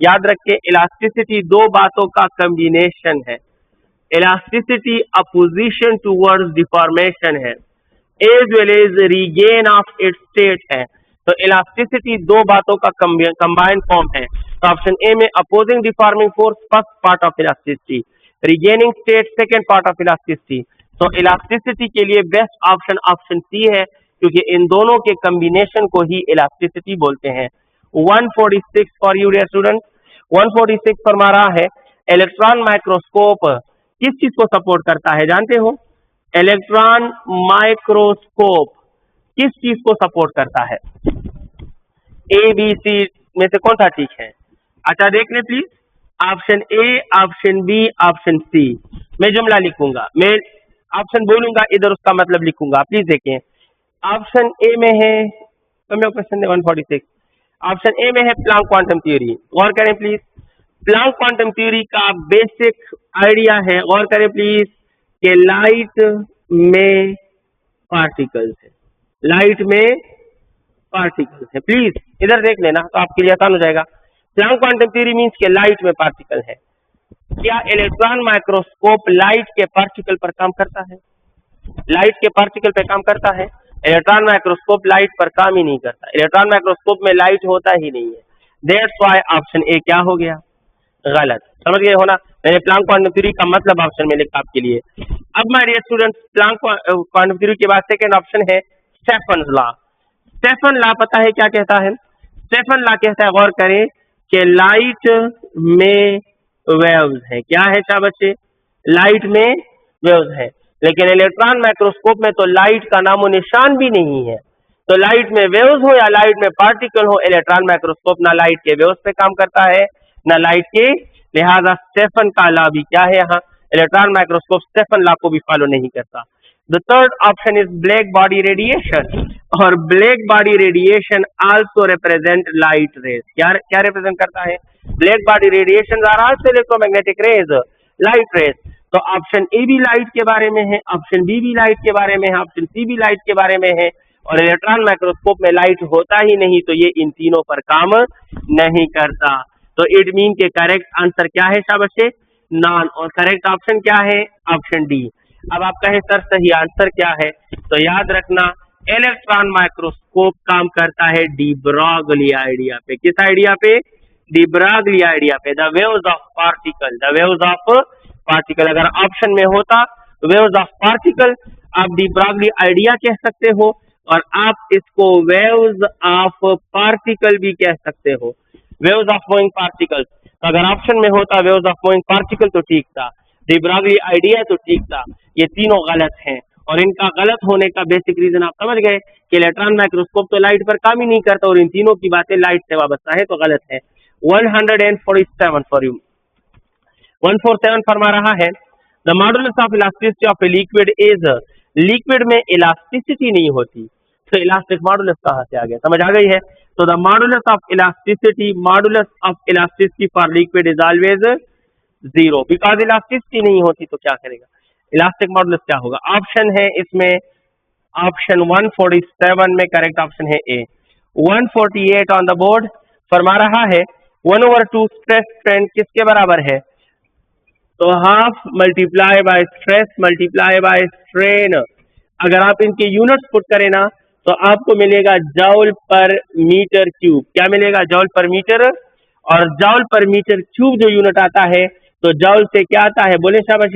याद रखिए इलास्टिसिटी दो बातों का कॉम्बिनेशन है, इलास्टिसिटी अपोजिशन टूवर्ड्स डिफॉर्मेशन है, as well as regain of its state है। तो इलास्टिसिटी दो बातों का कंबाइंड फॉर्म है। तो ऑप्शन ए में opposing deforming force first part of elasticity, regaining state second part of elasticity. तो इलास्टिसिटी के लिए बेस्ट ऑप्शन ऑप्शन सी है, क्योंकि इन दोनों के कॉम्बिनेशन को ही इलास्टिसिटी बोलते हैं। 146 फॉर यू डियर स्टूडेंट। 146 फरमा रहा है इलेक्ट्रॉन माइक्रोस्कोप किस चीज को सपोर्ट करता है, जानते हो? इलेक्ट्रॉन माइक्रोस्कोप किस चीज को सपोर्ट करता है? ए बी सी में से कौन सा ठीक है? अच्छा देख ले please, option A, option B, option C. मैं जुमला लिखूंगा, मैं ऑप्शन बोलूंगा, इधर उसका मतलब लिखूंगा। प्लीज देखें, ऑप्शन ए में है, तो मैं क्वेश्चन 146, ऑप्शन ए में है प्लांक क्वांटम थ्योरी। गौर करें प्लीज, प्लांक क्वांटम थ्योरी का बेसिक आइडिया है, गौर करें प्लीज, कि लाइट में पार्टिकल्स है, लाइट में पार्टिकल्स है। प्लीज इधर देख लेना तो आपके लिए आसान हो जाएगा। प्लांक क्वांटम थ्योरी मींस के लाइट में पार्टिकल है। क्या इलेक्ट्रॉन माइक्रोस्कोप लाइट के पार्टिकल पर काम करता है? लाइट के पार्टिकल पर काम करता है? इलेक्ट्रॉन माइक्रोस्कोप लाइट पर काम ही नहीं करता, इलेक्ट्रॉन माइक्रोस्कोप में लाइट होता ही नहीं है। दैट्स व्हाई ऑप्शन ए क्या हो गया? गलत। समझ गए हो ना? मैंने प्लांक क्वांटम थ्योरी का मतलब ऑप्शन में लिखा आपके लिए। अब my dear students, Planck quantum theory के बाद सेकंड ऑप्शन है स्टेफन लॉ। स्टेफन लॉ पता है क्या कहता है? स्टेफन लॉ कहता है, गौर करें, कि लाइट में वेव्स है। क्या है बच्चे? लाइट में वेव्स है, लेकिन इलेक्ट्रॉन माइक्रोस्कोप में तो लाइट का नामो निशान भी नहीं है। तो लाइट में वेव्स हो या लाइट में पार्टिकल हो, इलेक्ट्रॉन माइक्रोस्कोप ना लाइट के वेव्स पे काम करता है ना लाइट के, लिहाजा स्टेफन का लॉ भी क्या है यहाँ? इलेक्ट्रॉन माइक्रोस्कोप स्टेफन लॉ को भी फॉलो नहीं करता। The third option is black body radiation, और black body radiation also represent light rays. क्या क्या रिप्रेजेंट करता है? Black body radiation are also electromagnetic rays, light rays. तो ऑप्शन ए भी लाइट के बारे में है, ऑप्शन बी भी लाइट के बारे में है, ऑप्शन सी भी लाइट के बारे में है, और इलेक्ट्रॉन माइक्रोस्कोप में लाइट होता ही नहीं, तो ये इन तीनों पर काम नहीं करता। तो इट मीन के करेक्ट आंसर क्या है शाबाश? नॉन। और करेक्ट ऑप्शन क्या है? Option D. अब आप कहे सर सही आंसर क्या है, तो याद रखना इलेक्ट्रॉन माइक्रोस्कोप काम करता है डी ब्रॉगली आइडिया पे। किस आइडिया पे? डी ब्रॉगली आइडिया पे। The waves of particle, the waves of particle. अगर ऑप्शन में होता वेव्स ऑफ पार्टिकल, आप डी ब्रॉगली आइडिया कह सकते हो, और आप इसको वेव्स ऑफ पार्टिकल भी कह सकते हो, वेव्स ऑफ मूविंग पार्टिकल्स। तो अगर ऑप्शन में होता वेव्स ऑफ मूविंग पार्टिकल तो ठीक था, डी ब्रॉगली आइडिया तो ठीक था। ये तीनों गलत हैं, और इनका गलत होने का बेसिक रीजन आप समझ गए कि इलेक्ट्रॉन माइक्रोस्कोप तो लाइट पर काम ही नहीं करता, और इन तीनों की बातें लाइट से वाबस्ता है, तो गलत है। 147 फॉर यू। 147 फरमा रहा है the modulus of elasticity of a liquid is, liquid में इलास्टिसिटी नहीं होती, तो इलास्टिक मॉडुलस कहां से आ गया? समझ आ गई है? तो the modulus of elasticity, modulus of elasticity for liquid is always 0, because elasticity नहीं होती तो क्या करेगा? इलास्टिक मॉडुलस क्या होगा? ऑप्शन है इसमें, ऑप्शन 147 में करेक्ट ऑप्शन है ए। 148 ऑन द बोर्ड फरमा रहा है 1/2 स्ट्रेस स्ट्रेन किसके बराबर है? तो half multiply by stress multiply by strain. अगर आप इनके यूनिट्स पुट करें ना, तो आपको मिलेगा जॉल पर मीटर क्यूब। क्या मिलेगा? जॉल पर मीटर। और जॉल पर मीटर क्यूब जो यूनिट आता है, तो जॉल से क्या आता है? बोले शाबाश,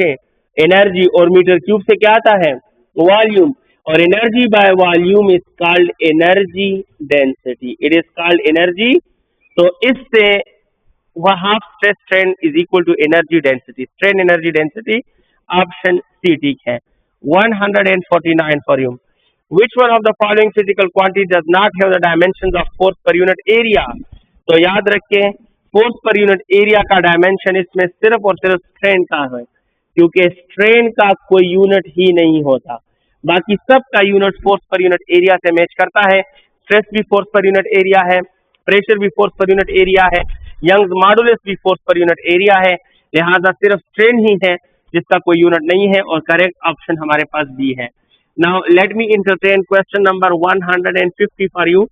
एनर्जी, और मीटर क्यूब से क्या आता है? वॉल्यूम। और energy by volume is called energy density, it is called energy. तो इससे वह half stress strain is equal to energy density, strain energy density. Option C ठीक है। 149 for you. Which one of the following physical quantity does not have the dimensions of force per unit area? तो याद रखें, force per unit area का dimension इसमें सिर्फ और सिर्फ स्ट्रेन का है, क्योंकि स्ट्रेन का कोई यूनिट ही नहीं होता, बाकी सब का unit force per unit area से मैच करता है। स्ट्रेस भी फोर्स पर यूनिट एरिया है, प्रेशर भी फोर्स पर यूनिट एरिया है, यंग्स मॉडुलस भी फोर्स पर यूनिट एरिया है, लिहाजा सिर्फ स्ट्रेन ही है जिसका कोई यूनिट नहीं है, और करेक्ट ऑप्शन हमारे पास बी है। Now let me entertain question number 150 for you.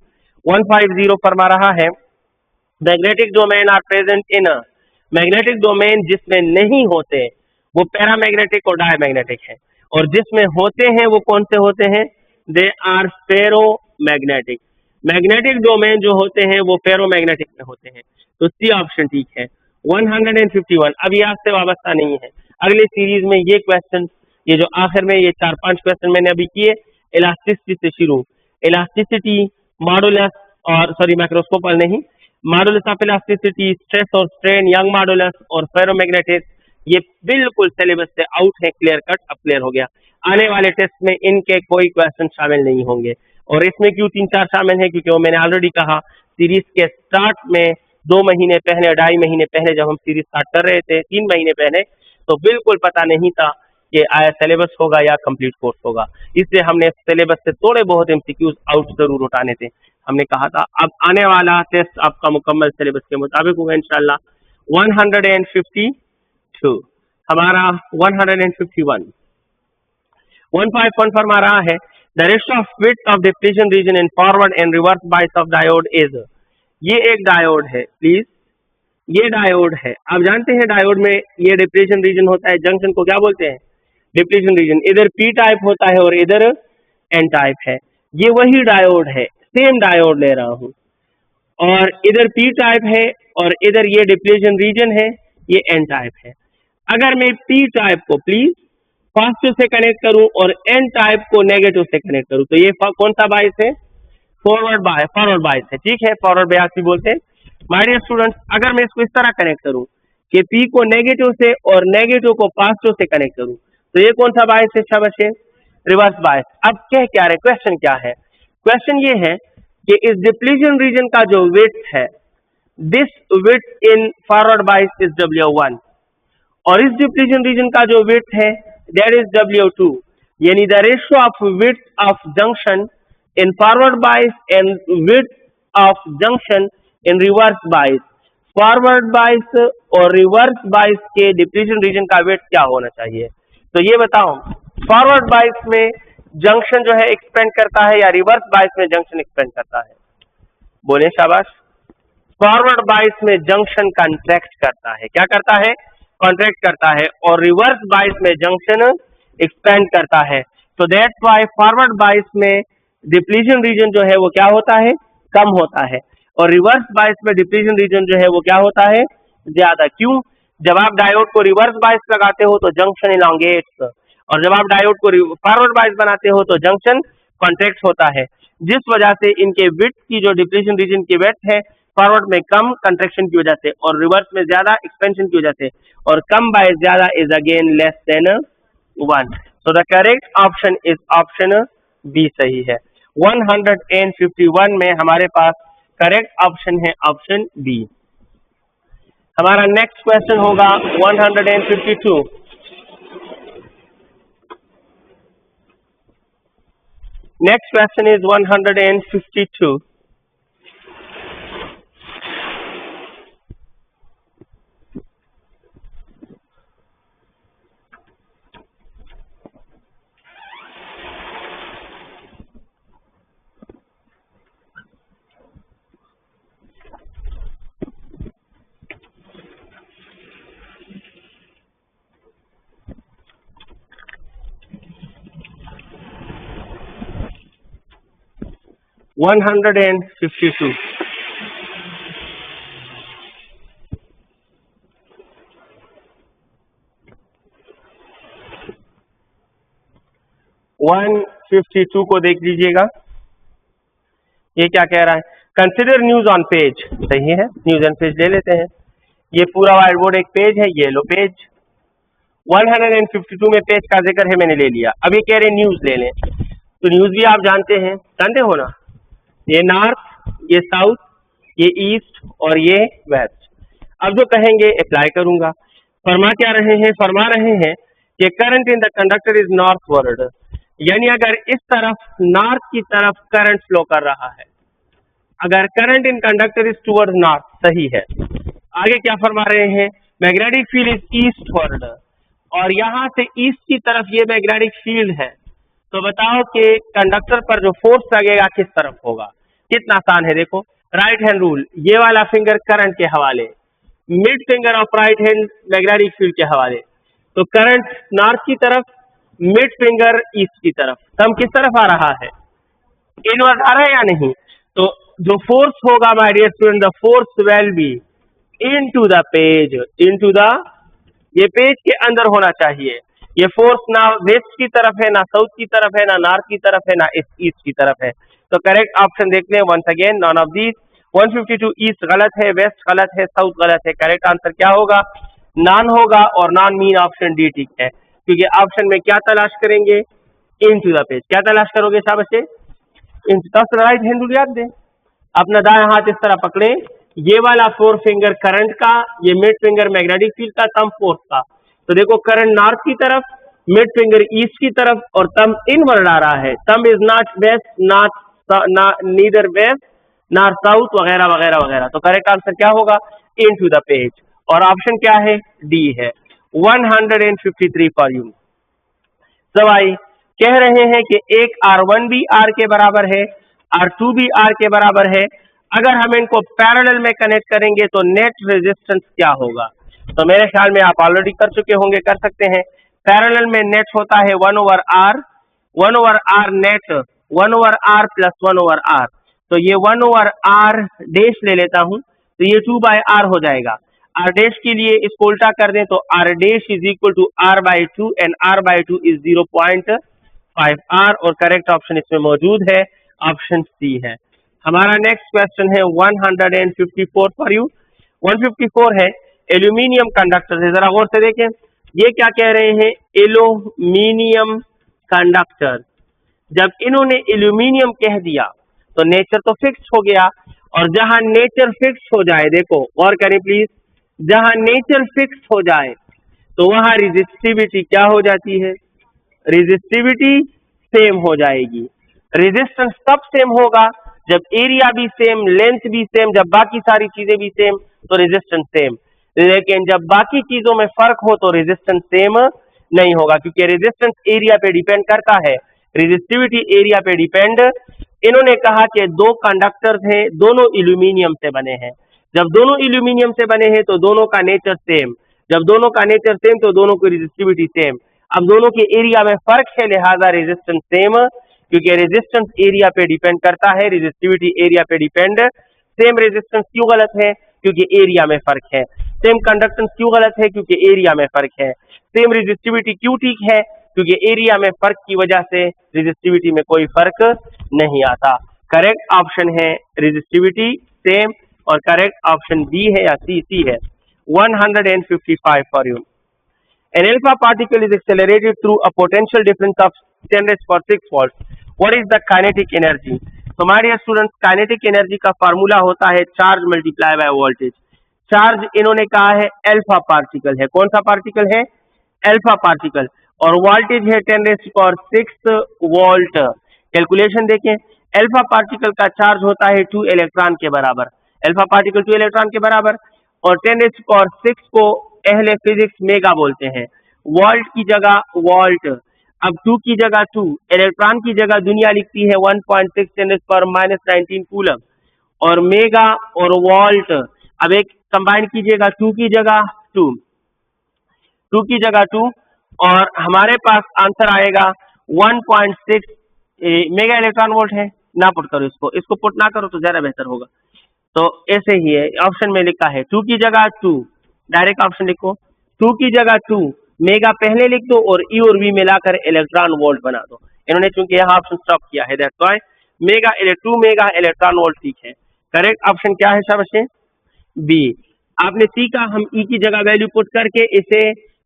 150 फरमा रहा है magnetic domain are present in, magnetic domain जिसमें नहीं होते वो पैरामैग्नेटिक और डायमैग्नेटिक है, और जिसमें होते हैं वो कौन से होते हैं? They are ferromagnetic. Magnetic domain जो होते हैं वो फेरोमैग्नेटिक में होते हैं, तो सी ऑप्शन ठीक है। 151 अब ये आपसे वाबस्ता नहीं है, अगले सीरीज में ये क्वेश्चन, ये जो आखिर में ये 4-5 क्वेश्चन मैंने अभी किए इलास्टिसिटी से शुरू, इलास्टिसिटी, मॉडुलस और सॉरी मैक्रोस्कोपल नहीं, मॉडुलस ऑफ इलास्टिसिटी, स्ट्रेस और स्ट्रेन, यंग मॉडुलस और फेरोमैग्नेटिक्स, ये बिल्कुल सिलेबस से आउट है, क्लियर कट, अब क्लियर हो गया। आने वाले टेस्ट में इनके कोई क्वेश्चन शामिल नहीं होंगे। और इसमें क्यों 3-4 शामिल है, क्योंकि वो मैंने ऑलरेडी कहा सीरीज के स्टार्ट में 2 महीने पहले, 2.5 महीने पहले जब हम सीरीज स्टार्ट कर रहे थे, 3 महीने पहले, तो बिल्कुल पता नहीं था कि आया सिलेबस होगा या कंप्लीट कोर्स होगा, इसलिए हमने सिलेबस से थोड़े बहुत एमसीक्यूज आउट जरूर उठाने थे। हमने कहा था अब आने वाला टेस्ट आपका मुकम्मल सिलेबस के मुताबिक होगा इंशाल्लाह। 152 हमारा 151 151 फरमा रहा है the ratio of width of depletion region in forward and reverse bias of diode is. ये एक डायोड है, प्लीज ये डायोड है। आप जानते हैं डायोड में ये डिप्लीशन रीजन होता है, जंक्शन को क्या बोलते हैं, डिप्लीशन रीजन। इधर पी टाइप होता है और इधर एन टाइप है। ये वही डायोड है, सेम डायोड ले रहा हूं, और इधर पी टाइप है और इधर ये डिप्लीशन रीजन है, ये एन टाइप है। अगर मैं पी टाइप को प्लीज पॉजिटिव से कनेक्ट करूं और एन टाइप को नेगेटिव से कनेक्ट करूं, तो ये कौन सा बायस है, फॉरवर्ड बायस है, ठीक है, फॉरवर्ड बायस भी बोलते हैं। माय डियर स्टूडेंट्स, अगर मैं इसको इस तरह कनेक्ट करूं कि पी को नेगेटिव से और नेगेटिव को पॉजिटिव से कनेक्ट करूं, तो ये कौन सा बायस है, शाबाश, रिवर्स बायस। अब क्या रहे, क्वेश्चन क्या है, क्वेश्चन ये है कि इस डिप्लीशन रीजन का जो विड्थ है, this width in forward bias is W1, और इस डिप्लीशन रीजन का जो विड्थ है दैट इज W2, यानी the ratio of width of junction in forward bias and width of junction in reverse bias. Forward bias और reverse bias के depletion region का width क्या होना चाहिए, तो ये बताओ, फॉरवर्ड बायस में जंक्शन जो है एक्सपेंड करता है या रिवर्स बायस में जंक्शन एक्सपेंड करता है, बोले शाबाश। फॉरवर्ड बायस में जंक्शन कॉन्ट्रैक्ट करता है, क्या करता है, कॉन्ट्रैक्ट करता है, और रिवर्स बायस में जंक्शन एक्सपेंड करता है। तो दैट्स व्हाई फॉरवर्ड बायस में डिप्लीशन रीजन जो है वो क्या होता है, कम होता है, और रिवर्स बायस में डिप्लीशन रीजन जो है वो क्या होता है, ज्यादा। क्यों, जब आप डायोड को रिवर्स बायस लगाते हो तो जंक्शन इलांगेट्स, और जब आप डायोड को फॉरवर्ड बायस बनाते हो तो जंक्शन कॉन्ट्रैक्ट होता है, जिस वजह से इनके विड्थ की जो डिप्लीशन रीजन की विड्थ है फॉरवर्ड में कम कंट्रैक्शन की वजह से और रिवर्स में ज्यादा एक्सपेंशन की वजह से, और कम बाय ज्यादा is again less than 1। So the correct option is option B सही है। 151 में हमारे पास करेक्ट ऑप्शन है ऑप्शन बी। हमारा नेक्स्ट क्वेश्चन होगा 152। Next question is 152। One hundred and 52. को देख लीजिएगा, ये क्या कह रहा है, कंसिडर न्यूज ऑन पेज, सही है, न्यूज ऑन पेज ले लेते हैं। ये पूरा व्हाइट बोर्ड एक पेज है, ये लो पेज 152 में पेज का जिक्र है, मैंने ले लिया। अब ये कह रहे न्यूज ले लें, तो न्यूज भी आप जानते हैं, जानते हो ना, ये नॉर्थ, ये साउथ, ये ईस्ट और ये वेस्ट। अब जो कहेंगे अप्लाई करूंगा। फरमा क्या रहे हैं, फरमा रहे हैं कि current in the conductor is northward, यानी अगर इस तरफ नॉर्थ की तरफ करंट फ्लो कर रहा है, अगर current in conductor is toward north, सही है। आगे क्या फरमा रहे हैं, मैग्नेटिक फील्ड इज ईस्टवर्ड, और यहां से ईस्ट की तरफ ये मैग्नेटिक फील्ड है, तो बताओ कि कंडक्टर पर जो फोर्स लगेगा किस तरफ होगा। कितना आसान है, देखो राइट हैंड रूल, ये वाला फिंगर करंट के हवाले, mid finger of right hand magnetic field के हवाले, तो करंट नॉर्थ की तरफ, मिड फिंगर ईस्ट की तरफ, तो हम किस तरफ आ रहा है, इनवर्स आ रहा है या नहीं, तो जो फोर्स होगा my dear student, the force will be into the page, into the, ये पेज के अंदर होना चाहिए। ये फोर्स ना वेस्ट की तरफ है, ना साउथ की तरफ है, ना नॉर्थ की तरफ है, ना ईस्ट की तरफ है। तो करेक्ट ऑप्शन देख लें once again, none of these. 152 east गलत है, वेस्ट गलत है, साउथ गलत है। करेक्ट आंसर क्या होगा? नॉन होगा, और नॉन मीन ऑप्शन डी ठीक है, क्योंकि ऑप्शन में क्या तलाश करेंगे? Into the page. क्या तलाश करोगे शाबाश? इंच राइट हैंड रूल याद दें, अपना दाएं हाथ इस तरह पकड़े, ये वाला फोर फिंगर करंट का, ये मिड फिंगर मैग्नेटिक फील्ड का, थंब फोर्स का। तो देखो करंट नॉर्थ की तरफ, मिड फिंगर ईस्ट की तरफ, और थंब इनवर्ड आ रहा है। Thumb is not west, not neither west not south, वगैरह वगैरह वगैरह। तो करेक्ट आंसर क्या होगा? इनटू द पेज, और ऑप्शन क्या है? डी है। 153 फॉर यू। सब आई कह रहे हैं कि एक R1 भी R के बराबर है, R2 भी R के बराबर है। अगर हम इनको पैरेलल में कनेक्ट करेंगे तो नेट रेजिस्टेंस क्या होगा? तो मेरे ख्याल में आप ऑलरेडी कर चुके होंगे, कर सकते हैं। पैरेलल में नेट होता है 1/R, 1/R net, 1/R plus 1/R। तो ये 1/R डैश ले लेता हूं, तो ये 2/R हो जाएगा। R डैश के लिए इसको उल्टा कर दें तो R dash is equal to R/2, and R/2 is 0.5R, और करेक्ट ऑप्शन इसमें मौजूद है, ऑप्शन सी है। हमारा नेक्स्ट क्वेश्चन है 154 फॉर यू। 154 है एल्यूमिनियम कंडक्टर से। जरा गौर से देखें, ये क्या कह रहे हैं? Aluminium conductor. जब इन्होंने एल्यूमिनियम कह दिया तो नेचर तो फिक्स हो गया, और जहां नेचर फिक्स हो जाए, देखो गौर करें प्लीज, जहां नेचर फिक्स हो जाए तो वहां रेजिस्टिविटी क्या हो जाती है? रेजिस्टिविटी सेम हो जाएगी। रेजिस्टेंस तब सेम होगा जब एरिया भी सेम, लेंथ भी सेम, जब बाकी सारी चीजें भी सेम तो रेजिस्टेंस सेम। लेकिन जब बाकी चीजों में फर्क हो तो रेजिस्टेंस सेम नहीं होगा, क्योंकि रेजिस्टेंस एरिया पे डिपेंड करता है, रेजिस्टिविटी एरिया पे डिपेंड। इन्होंने कहा कि दो कंडक्टर्स हैं, दोनों एल्यूमिनियम से बने हैं। जब दोनों एल्यूमिनियम से बने हैं तो दोनों का नेचर सेम, जब दोनों का नेचर सेम तो दोनों की रेजिस्टिविटी सेम। अब दोनों के एरिया में फर्क है, लिहाजा रेजिस्टेंस सेम, क्योंकि रेजिस्टेंस एरिया पे डिपेंड करता है, रेजिस्टिविटी एरिया पे डिपेंड। सेम रेजिस्टेंस क्यों गलत है? क्योंकि एरिया में फर्क है। सेम कंडक्टेंस क्यों गलत है? क्योंकि एरिया में फर्क है। सेम रेजिस्टिविटी क्यों ठीक है? क्योंकि एरिया में फर्क की वजह से रेजिस्टिविटी में कोई फर्क नहीं आता। करेक्ट ऑप्शन है रेजिस्टिविटी सेम, और करेक्ट ऑप्शन बी है या सी है। 155 for you. An alpha particle is accelerated through a potential difference of 10⁶ volts. What is the kinetic energy? तो my dear students, kinetic energy का फार्मूला होता है charge multiply by voltage. Charge इन्होंने कहा है अल्फा पार्टिकल है। कौन सा पार्टिकल है? Alpha particle. और वोल्टेज है 10⁶ वोल्ट। कैलकुलेशन देखें, अल्फा पार्टिकल का चार्ज होता है 2 इलेक्ट्रॉन के बराबर। अल्फा पार्टिकल 2 इलेक्ट्रॉन के बराबर, और 10⁶ को अहले फिजिक्स मेगा बोलते हैं। वोल्ट की जगह वोल्ट, अब 2 की जगह 2, इलेक्ट्रॉन की जगह दुनिया लिखती है 1.6 10⁻⁻19 कूलम, और मेगा और वोल्ट। अब एक कंबाइन कीजिएगा, 2 की जगह 2, 2 की जगह 2, और हमारे पास आंसर आएगा 1.6 मेगा इलेक्ट्रॉन वोल्ट है। ना पुट करो इसको, इसको पुट ना करो तो ज्यादा बेहतर होगा। तो ऐसे ही है, ऑप्शन में लिखा है 2 की जगह 2, डायरेक्ट ऑप्शन लिखो, 2 की जगह 2, मेगा पहले लिख दो और ई और वी मिलाकर इलेक्ट्रॉन वोल्ट बना दो। इन्होंने चूंकि यहाँ ऑप्शन स्टॉप किया है, that's why mega 2 mega electron volt ठीक है। करेक्ट ऑप्शन क्या है शाबाश? बी। आपने सीखा हम ई की जगह वैल्यू पुट करके इसे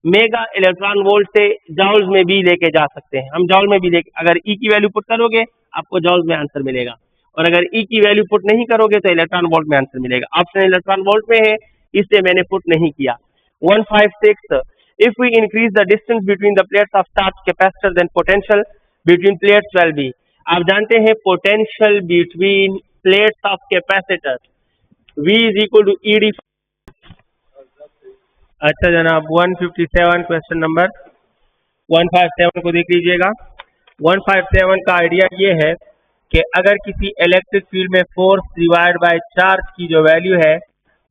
मेगा इलेक्ट्रॉन वोल्ट से जॉल्स में भी लेके जा सकते हैं। हम जॉल में भी लेके, अगर ई की वैल्यू पुट करोगे आपको जॉल्स में आंसर मिलेगा, और अगर ई की वैल्यू पुट नहीं करोगे तो इलेक्ट्रॉन वोल्ट में आंसर मिलेगा। ऑप्शन इलेक्ट्रॉन वोल्ट में है, इसलिए मैंने पुट नहीं किया। 156, if we increase the distance between the plates of charged capacitor then potential between plates will be। आप जानते हैं potential between plates of capacitor V is equal to ED। अच्छा जनाब, 157 क्वेश्चन नंबर 157 को देख लीजिएगा। 157 का आइडिया ये है कि अगर किसी इलेक्ट्रिक फील्ड में फोर्स डिवाइड बाय चार्ज की जो वैल्यू है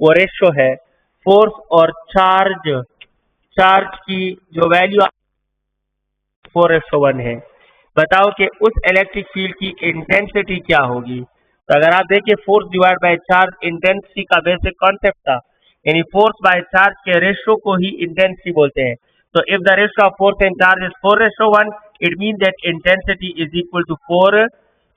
वो रेशो है, फोर्स और चार्ज की जो वैल्यू 4:1 है। बताओ कि उस इलेक्ट्रिक फील्ड की इंटेंसिटी क्या होगी? तो अगर आप देखिए force divide by charge intensity का बेसिक कॉन्सेप्ट था, यानी फोर्स बाय चार्ज के रेशियो को ही इंटेंसिटी बोलते हैं। तो if the ratio of force and charge is 4:1, it mean that intensity is equal to 4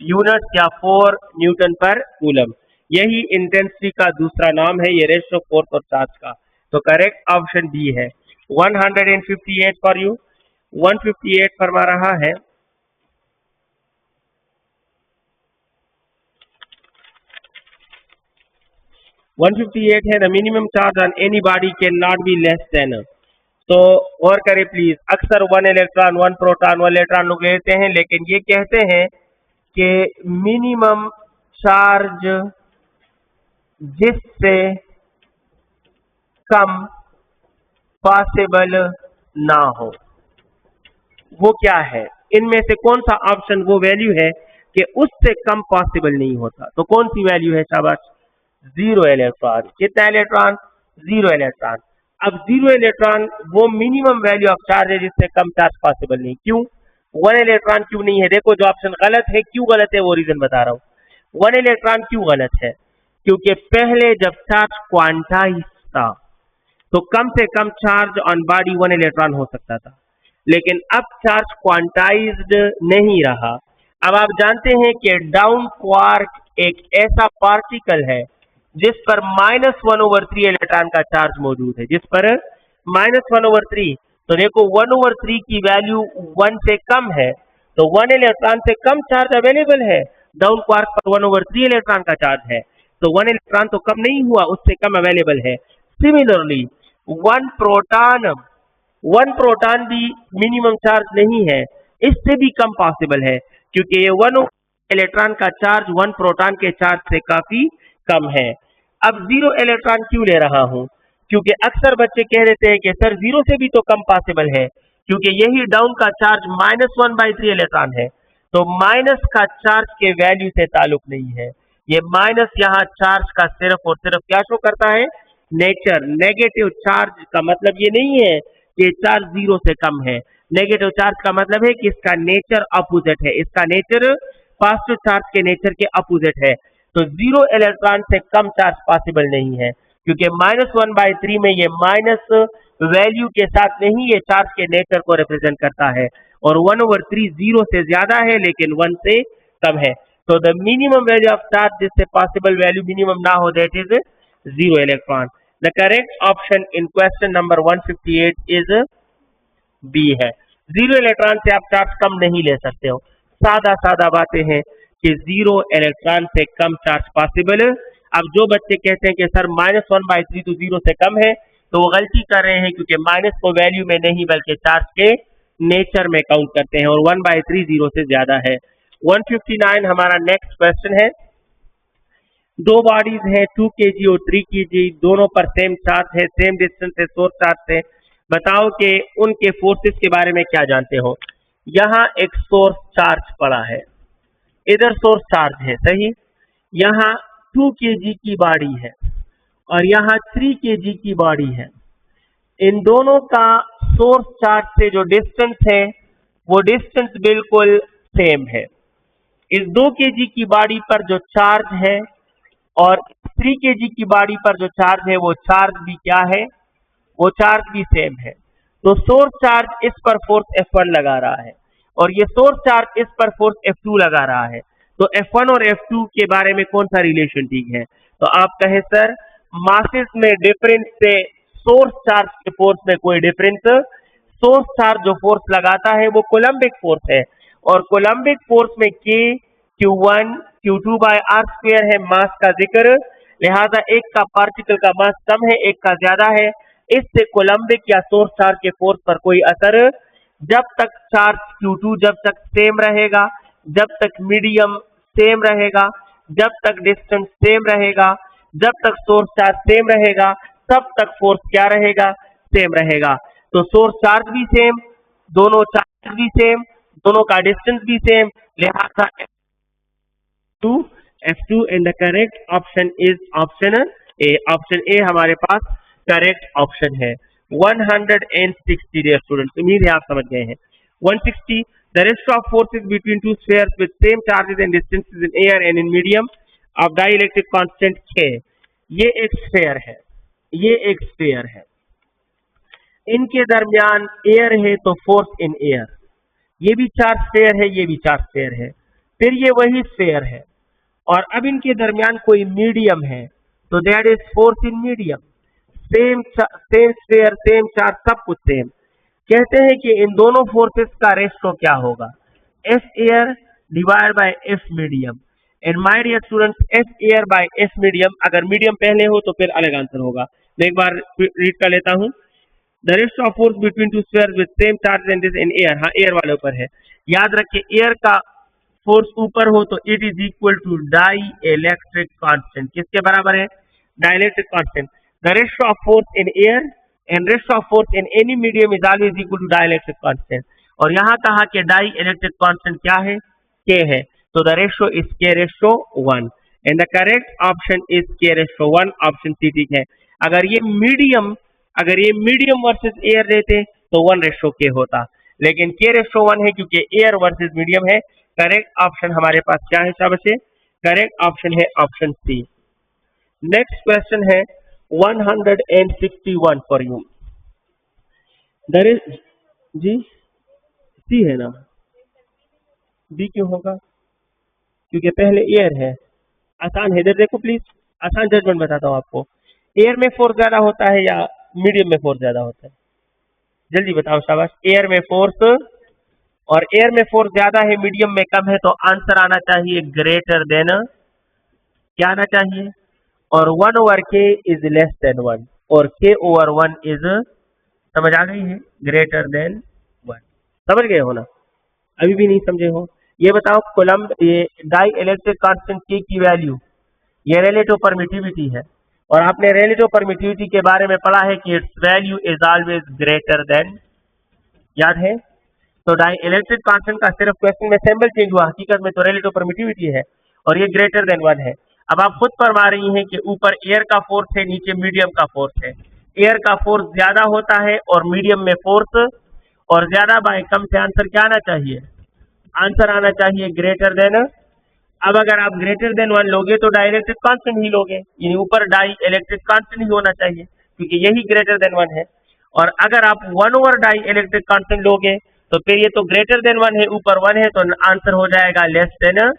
units या 4 न्यूटन पर कूलम। यही इंटेंसिटी का दूसरा नाम है, ये रेशियो फोर्स और चार्ज का। तो करेक्ट ऑप्शन बी है। 158 फॉर यू। 158 फरमा रहा है 158 है, the minimum charge on any body can not be less than. तो और करें प्लीज, अक्सर 1 इलेक्ट्रॉन 1 प्रोटॉन 1 इलेक्ट्रॉन लोग लेते हैं, लेकिन ये कहते हैं कि मिनिमम चार्ज जिससे कम पॉसिबल ना हो, वो क्या है? इनमें से कौन सा ऑप्शन वो वैल्यू है कि उससे कम पॉसिबल नहीं होता? तो कौन सी वैल्यू है? शाबाश, 0 इलेक्ट्रॉन। कितना इलेक्ट्रॉन? 0 इलेक्ट्रॉन। अब 0 इलेक्ट्रॉन वो मिनिमम वैल्यू ऑफ चार्ज है जिससे कम चार्ज पॉसिबल नहीं। क्यों 1 इलेक्ट्रॉन क्यों नहीं है? देखो जो ऑप्शन गलत है, क्यों गलत है वो रीजन बता रहा हूं। 1 इलेक्ट्रॉन क्यों गलत है? क्योंकि पहले जब चार्ज क्वांटाइज था तो कम से कम चार्ज ऑन बॉडी 1 इलेक्ट्रॉन हो सकता था, लेकिन अब चार्ज क्वांटाइज्ड नहीं रहा। अब आप जानते हैं कि डाउन क्वार्क एक ऐसा पार्टिकल है जिस पर -1/3 इलेक्ट्रॉन का चार्ज मौजूद है, जिस पर -1/3। तो देखो 1/3 की वैल्यू 1 से कम है, तो 1 इलेक्ट्रॉन से कम चार्ज अवेलेबल है। डाउन क्वार्क पर 1/3 इलेक्ट्रॉन का चार्ज है, तो 1 इलेक्ट्रॉन तो कम नहीं हुआ, उससे कम अवेलेबल है। सिमिलरली 1 प्रोटॉन भी मिनिमम चार्ज नहीं है, इससे भी कम पॉसिबल है, क्योंकि ये 1 इलेक्ट्रॉन का चार्ज 1 प्रोटॉन के चार्ज से काफी कम है। अब 0 इलेक्ट्रॉन क्यों ले रहा हूं? क्योंकि अक्सर बच्चे कह देते हैं कि सर 0 से भी तो कम पॉसिबल है, क्योंकि यही डाउन का चार्ज -1/3 इलेक्ट्रॉन है। तो माइनस का चार्ज के वैल्यू से ताल्लुक नहीं है, ये माइनस यहाँ चार्ज का सिर्फ और सिर्फ क्या शो करता है? नेचर। नेगेटिव चार्ज का मतलब ये नहीं है कि चार्ज 0 से कम है। नेगेटिव चार्ज का मतलब है कि इसका नेचर अपोजिट है, इसका नेचर पॉजिटिव चार्ज के नेचर के अपोजिट है। तो 0 इलेक्ट्रॉन से कम चार्ज पॉसिबल नहीं है, क्योंकि -1/3 में ये माइनस वैल्यू के साथ नहीं, ये चार्ज के नेचर को रिप्रेजेंट करता है। और 1/3 0 से ज्यादा है लेकिन 1 से कम है। तो the minimum value of charge जिससे पॉसिबल वैल्यू मिनिमम ना हो, that is 0 electron. The correct option in question number 158 is B है। 0 इलेक्ट्रॉन से आप चार्ज कम नहीं ले सकते हो। सादा सादा बातें हैं कि 0 इलेक्ट्रॉन से कम चार्ज पॉसिबल। अब जो बच्चे कहते हैं कि सर -1/3 तो 0 से कम है, तो वो गलती कर रहे हैं, क्योंकि माइनस को वैल्यू में नहीं बल्कि चार्ज के नेचर में काउंट करते हैं, और 1/3 0 से ज्यादा है। 159 हमारा नेक्स्ट क्वेश्चन है। दो बॉडीज हैं 2 kg और 3 kg, दोनों पर सेम चार्ज है, सेम डिस्टेंस है, सोर्स चार्ज से। बताओ कि उनके फोर्सेस के बारे में क्या जानते हो। यहाँ एक सोर्स चार्ज पड़ा है, इधर सोर्स चार्ज है, सही। यहाँ 2 kg की बॉडी है और यहाँ 3 kg की बॉडी है। इन दोनों का सोर्स चार्ज से जो डिस्टेंस है वो डिस्टेंस बिल्कुल सेम है। इस 2 kg की बॉडी पर जो चार्ज है और 3 kg की बॉडी पर जो चार्ज है वो चार्ज भी क्या है? वो चार्ज भी सेम है। तो सोर्स चार्ज इस पर फोर्स F1 लगा रहा है और ये सोर्स चार्ज इस पर फोर्स F2 लगा रहा है। तो F1 और F2 के बारे में कौन सा रिलेशन ठीक है? तो आप कहें सर मासेस में डिफरेंस से सोर्स चार्ज के फोर्स में कोई डिफरेंस। सोर्स चार्ज जो फोर्स लगाता है वो कोलम्बिक फोर्स है, और कोलम्बिक फोर्स में K Q1 Q2/r² है मास का जिक्र, लिहाजा एक का पार्टिकल का मास कम है, एक का ज्यादा है। इससे कोलम्बिक या सोर्स चार्ज के फोर्स पर कोई असर, जब तक चार्ज Q2 जब तक सेम रहेगा, जब तक मीडियम सेम रहेगा, जब तक डिस्टेंस सेम रहेगा, जब तक सोर्स चार्ज सेम रहेगा, तब तक फोर्स क्या रहेगा? सेम रहेगा। तो सोर्स चार्ज भी सेम, दोनों चार्ज भी सेम, दोनों का डिस्टेंस भी सेम, लिहाजा F2 and the correct option is option A. Option ए हमारे पास करेक्ट ऑप्शन है। 160 डियर स्टूडेंट्स, उम्मीद है आप समझ गए हैं। 160 the ratio of forces between two spheres with same charges and distances in air and in medium. Of dielectric constant K। ये एक स्फीयर है, ये एक स्फीयर है, इनके दरमियान एयर है तो फोर्स इन एयर, ये भी चार्ज स्फीयर है, ये भी चार्ज स्फीयर है, फिर ये वही स्फीयर है, और अब इनके दरमियान कोई मीडियम है तो that is force in medium. Same sphere, same charge, सब कुछ सेम। कहते हैं कि इन दोनों फोर्सेस का रेशियो क्या होगा, F air divide by F medium. And my dear students, F air by F medium, अगर मीडियम पहले हो तो फिर अलग आंसर होगा। मैं एक बार रीड कर लेता हूं। The ratio of force between two spheres with same charge and in air. हाँ, एयर वाले ऊपर है। याद रखिए, एयर का फोर्स ऊपर हो तो it is equal to dielectric constant. किसके बराबर है, dielectric constant. The ratio of force in air and ratio of force in any medium is always equal to dielectric constant. और यहाँ कहा कि डाई इलेक्ट्रिक कांस्टेंट क्या है, के है, तो द रेशियो इज के ratio 1 and the correct option is के रेशियो 1, ऑप्शन सी ठीक है। अगर ये मीडियम वर्सेस एयर देते तो 1 रेशियो के होता, लेकिन के रेशियो 1 है क्योंकि एयर वर्सेस मीडियम है। करेक्ट ऑप्शन हमारे पास क्या है शाबाश, करेक्ट ऑप्शन है ऑप्शन सी। नेक्स्ट क्वेश्चन है 161 फॉर यू। देयर इज जी सी है ना, बी क्यों होगा, क्योंकि पहले एयर है। आसान है, इधर देखो प्लीज, आसान जजमेंट बताता हूँ आपको। एयर में फोर्स ज्यादा होता है या मीडियम में फोर्स ज्यादा होता है, जल्दी बताओ शाबाश। एयर में फोर्स, और एयर में फोर्स ज्यादा है, मीडियम में कम है, तो आंसर आना चाहिए ग्रेटर देन, क्या आना चाहिए, और 1/k इज लेस देन 1, और k/1 इज, समझ आ गई है, ग्रेटर देन 1। समझ गए हो ना, अभी भी नहीं समझे हो? ये बताओ कोलम्ब, ये डाई इलेक्ट्रिक कांस्टेंट K की वैल्यू, ये रिलेटिव परमिटिविटी है, और आपने रिलेटिव परमिटिविटी के बारे में पढ़ा है कि it's value is always greater than, याद है? तो डाई इलेक्ट्रिक कांस्टेंट का सिर्फ क्वेश्चन में सिंबल चेंज हुआ, हकीकत में तो रिलेटिव परमिटिविटी है, और ये ग्रेटर देन 1 है। अब आप खुद फरमा रही हैं कि ऊपर एयर का फोर्स है, नीचे मीडियम का फोर्स है। एयर का फोर्स ज्यादा होता है और मीडियम में फोर्स, और ज्यादा बाय कम से आंसर क्या आना चाहिए, आंसर आना चाहिए ग्रेटर देन। अब अगर आप ग्रेटर देन 1 लोगे तो डाई इलेक्ट्रिक कांस्टेंट ही लोगे, यानी ऊपर डाई इलेक्ट्रिक कांस्टेंट ही होना चाहिए, क्योंकि यही ग्रेटर देन 1 है। और अगर आप 1/डाई इलेक्ट्रिक कांस्टेंट लोगे तो फिर ये तो ग्रेटर देन 1 है, ऊपर 1 है, तो आंसर हो जाएगा लेस देन।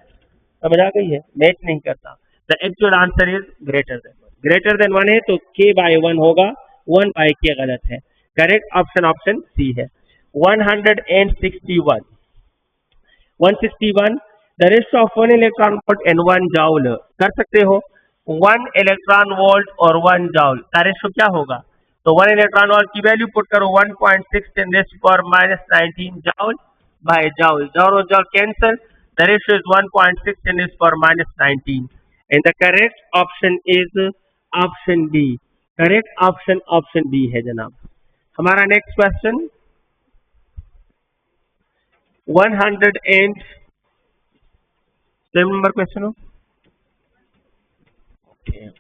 समझ आ गई है, मैच नहीं करता। The actual answer is greater than 1। Greater than 1 है तो k/1 होगा, 1/k गलत है। करेक्ट ऑप्शन ऑप्शन सी है। 161 the ratio of 1 electron volt and 1 joule. कर सकते हो, 1 इलेक्ट्रॉन वोल्ट और 1 जाउल का रेशियो क्या होगा, तो 1 इलेक्ट्रॉन वोल्ट की वैल्यू पुट करो 1.6 × 10⁻19 जाउल बाय जाउल, जाउल और joule cancel, the ratio is 1.6 × 10⁻19 and the correct option is option D. Correct option option D है जनाब। हमारा नेक्स्ट क्वेश्चन 107 नंबर क्वेश्चन हो। okay.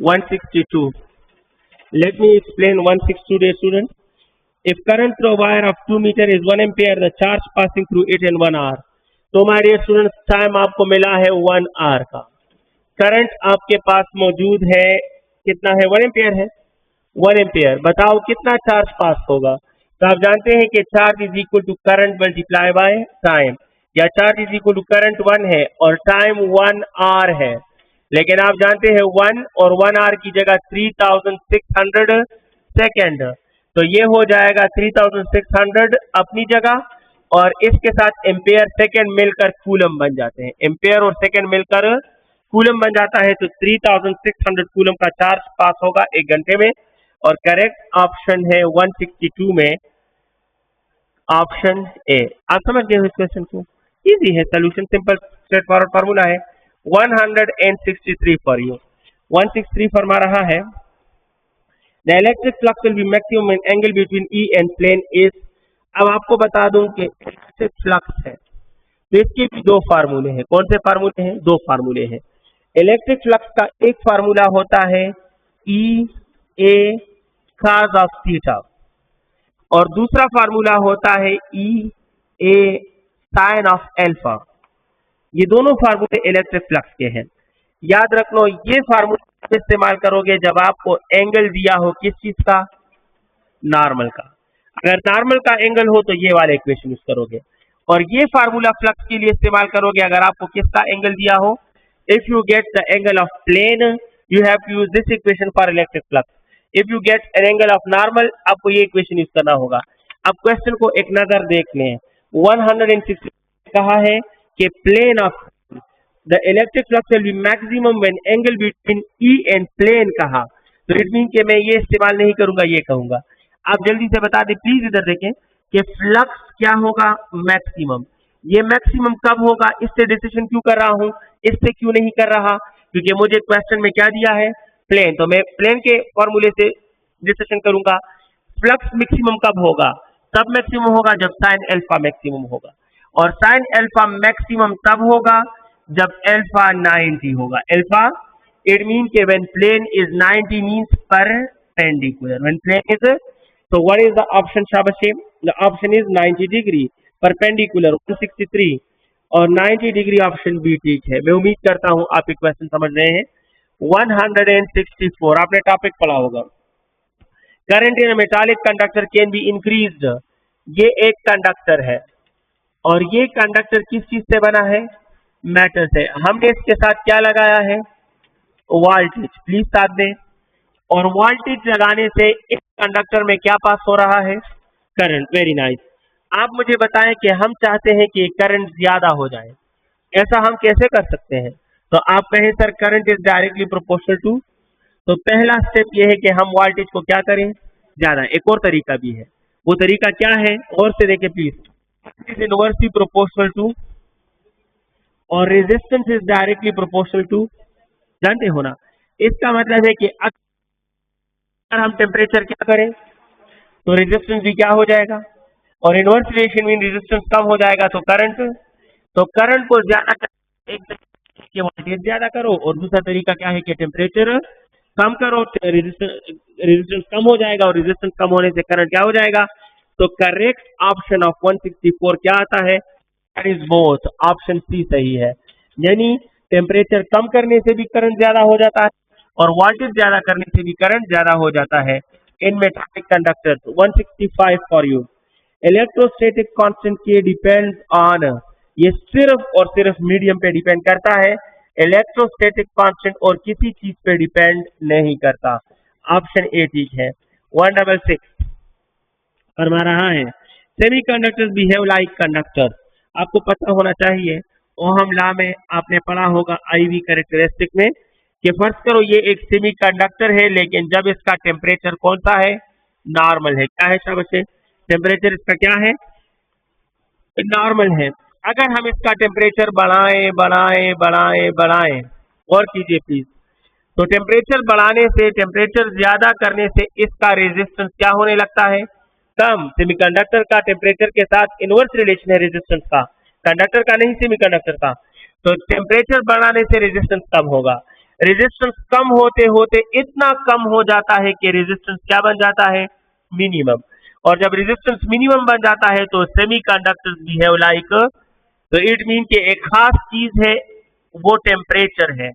162. Let me explain 162, dear student. If current through a wire of 2 meter is 1 ampere, the charge passing through it in 1 hour. तो my dear students, time आपको मिला है 1 our का, current आपके पास मौजूद है, कितना है, 1 एम्पियर है, 1 एम्पियर। बताओ कितना चार्ज पास होगा, तो आप जानते हैं कि charge is equal to current multiply by time, या charge is equal to current 1 है और टाइम 1 आवर है, लेकिन आप जानते हैं 1 और 1 आवर की जगह 3600 सेकेंड, तो ये हो जाएगा 3600 अपनी जगह, और इसके साथ एम्पेयर सेकेंड मिलकर कूलम बन जाते हैं, एम्पेयर और सेकेंड मिलकर कूलम बन जाता है, तो 3600 कूलम का चार्ज पास होगा 1 घंटे में, और करेक्ट ऑप्शन है 162 में ऑप्शन ए। आप समझ गए हो इस क्वेश्चन को, इजी है, solution simple straightforward formula है। 163 फॉर यू। 163 फरमा रहा है the electric flux will be maximum angle between E and plane is. अब आपको बता दूं कि इलेक्ट्रिक फ्लक्स है तो इसके भी 2 फार्मूले हैं। कौन से फार्मूले हैं, 2 फार्मूले हैं। इलेक्ट्रिक फ्लक्स का एक फार्मूला होता है E A cos of theta, और दूसरा फार्मूला होता है E A sine of alpha. ये दोनों फार्मूले इलेक्ट्रिक फ्लक्स के हैं। याद रख लो, ये फार्मूला इस्तेमाल करोगे जब आपको एंगल दिया हो किस चीज का, नॉर्मल का। अगर नॉर्मल का एंगल हो तो ये वाला इक्वेशन यूज करोगे, और ये फार्मूला फ्लक्स के लिए इस्तेमाल करोगे अगर आपको किसका एंगल दिया हो। If you get the angle of plane you have to use this equation for electric flux. If you get an angle of normal आपको ये इक्वेशन यूज करना होगा। अब क्वेश्चन को एक नजर देख लें। 160 कहा है कि plane of the electric flux will be maximum when angle between E and plane कहा, तो इट मीन कि मैं ये इस्तेमाल नहीं करूंगा, ये कहूंगा। आप जल्दी से बता दें प्लीज, इधर देखें कि फ्लक्स क्या होगा, मैक्सिमम। ये मैक्सिमम कब होगा, इससे डिसीजन क्यों कर रहा हूं, इससे क्यों नहीं कर रहा, क्योंकि मुझे क्वेश्चन में क्या दिया है, प्लेन, तो मैं प्लेन के फॉर्मूले से डिसीजन करूंगा। फ्लक्स मैक्सिमम कब होगा, तब मैक्सिमम होगा जब साइन एल्फा मैक्सिमम होगा, और साइन एल्फा मैक्सिमम तब होगा जब एल्फा 90 होगा। एल्फा इट मीन के when plane is 90 means perpendicular, when plane is, so what is the option शाबाशी, the option is 90 degree perpendicular 163 और 90 डिग्री ऑप्शन बी ठीक है। मैं उम्मीद करता हूं आप ये क्वेश्चन समझ रहे हैं। 164 आपने टॉपिक पढ़ा होगा, current in metallic conductor can be increased. ये एक कंडक्टर है और ये कंडक्टर किस चीज से बना है, मेटल से। हमने इसके साथ क्या लगाया है, वोल्टेज, प्लीज साथ दें। और वोल्टेज लगाने से इस कंडक्टर में क्या पास हो रहा है, करंट। Very nice. आप मुझे बताएं कि हम चाहते हैं कि करंट ज्यादा हो जाए, ऐसा हम कैसे कर सकते हैं। तो आप कहें sir current is directly proportional to, तो पहला स्टेप ये है कि हम वोल्टेज को क्या करें, ज्यादा। एक और तरीका भी है, वो तरीका क्या है, और से देखें please. Is inversely proportional to और resistance is directly proportional to, जानते हो ना। इसका मतलब है कि अगर हम टेम्परेचर क्या करें तो रेजिस्टेंस भी क्या हो जाएगा, और इनवर्स रिलेशन में रेजिस्टेंस कम हो जाएगा तो करंट को ज्यादा कर, एक तरीके वोल्टेज ज्यादा करो और दूसरा तरीका क्या है कि टेम्परेचर कम करो, रेजिस्टेंस कम हो जाएगा, और रेजिस्टेंस कम होने से करंट क्या हो जाएगा। तो करेक्ट ऑप्शन ऑफ 164 क्या आता है, that is both, option C सही है। यानी टेम्परेचर कम करने से भी करंट ज्यादा हो जाता है और वोल्टेज ज्यादा करने से भी करंट ज्यादा हो जाता है in metallic conductors. 165 for you. Electrostatic constant K depends on, ये सिर्फ और सिर्फ मीडियम पे डिपेंड करता है, इलेक्ट्रोस्टैटिक कांस्टेंट और किसी चीज पे डिपेंड नहीं करता। ऑप्शन ए ठीक है। 166 फरमा रहा है सेमीकंडक्टर्स बिहेव लाइक कंडक्टर्स। आपको पता होना चाहिए, ओहम लॉ में आपने पढ़ा होगा IV कैरेक्टरिस्टिक में, कि फर्ज करो ये एक सेमीकंडक्टर है लेकिन जब इसका टेम्परेचर कौन सा है, नॉर्मल है। क्या है शाबाश, टेम्परेचर इसका क्या है, नॉर्मल है। अगर हम इसका टेम्परेचर बढ़ाएं बढ़ाएं बढ़ाएं बढ़ाएं, और कीजिए प्लीज, तो टेम्परेचर बढ़ाने से, टेम्परेचर ज्यादा करने से इसका रेजिस्टेंस क्या होने लगता है, कम। सेमीकंडक्टर का टेम्परेचर के साथ इनवर्स रिलेशन है रेजिस्टेंस का, कंडक्टर का नहीं, सेमीकंडक्टर का। तो टेम्परेचर बढ़ाने से रेजिस्टेंस कम होगा, रेजिस्टेंस कम होते होते इतना कम हो जाता है कि रेजिस्टेंस क्या बन जाता है, मिनिमम। और जब रेजिस्टेंस मिनिमम बन जाता है तो सेमीकंडक्टर्स बिहेव लाइक, तो इट मीन कि एक खास चीज है वो टेम्परेचर है।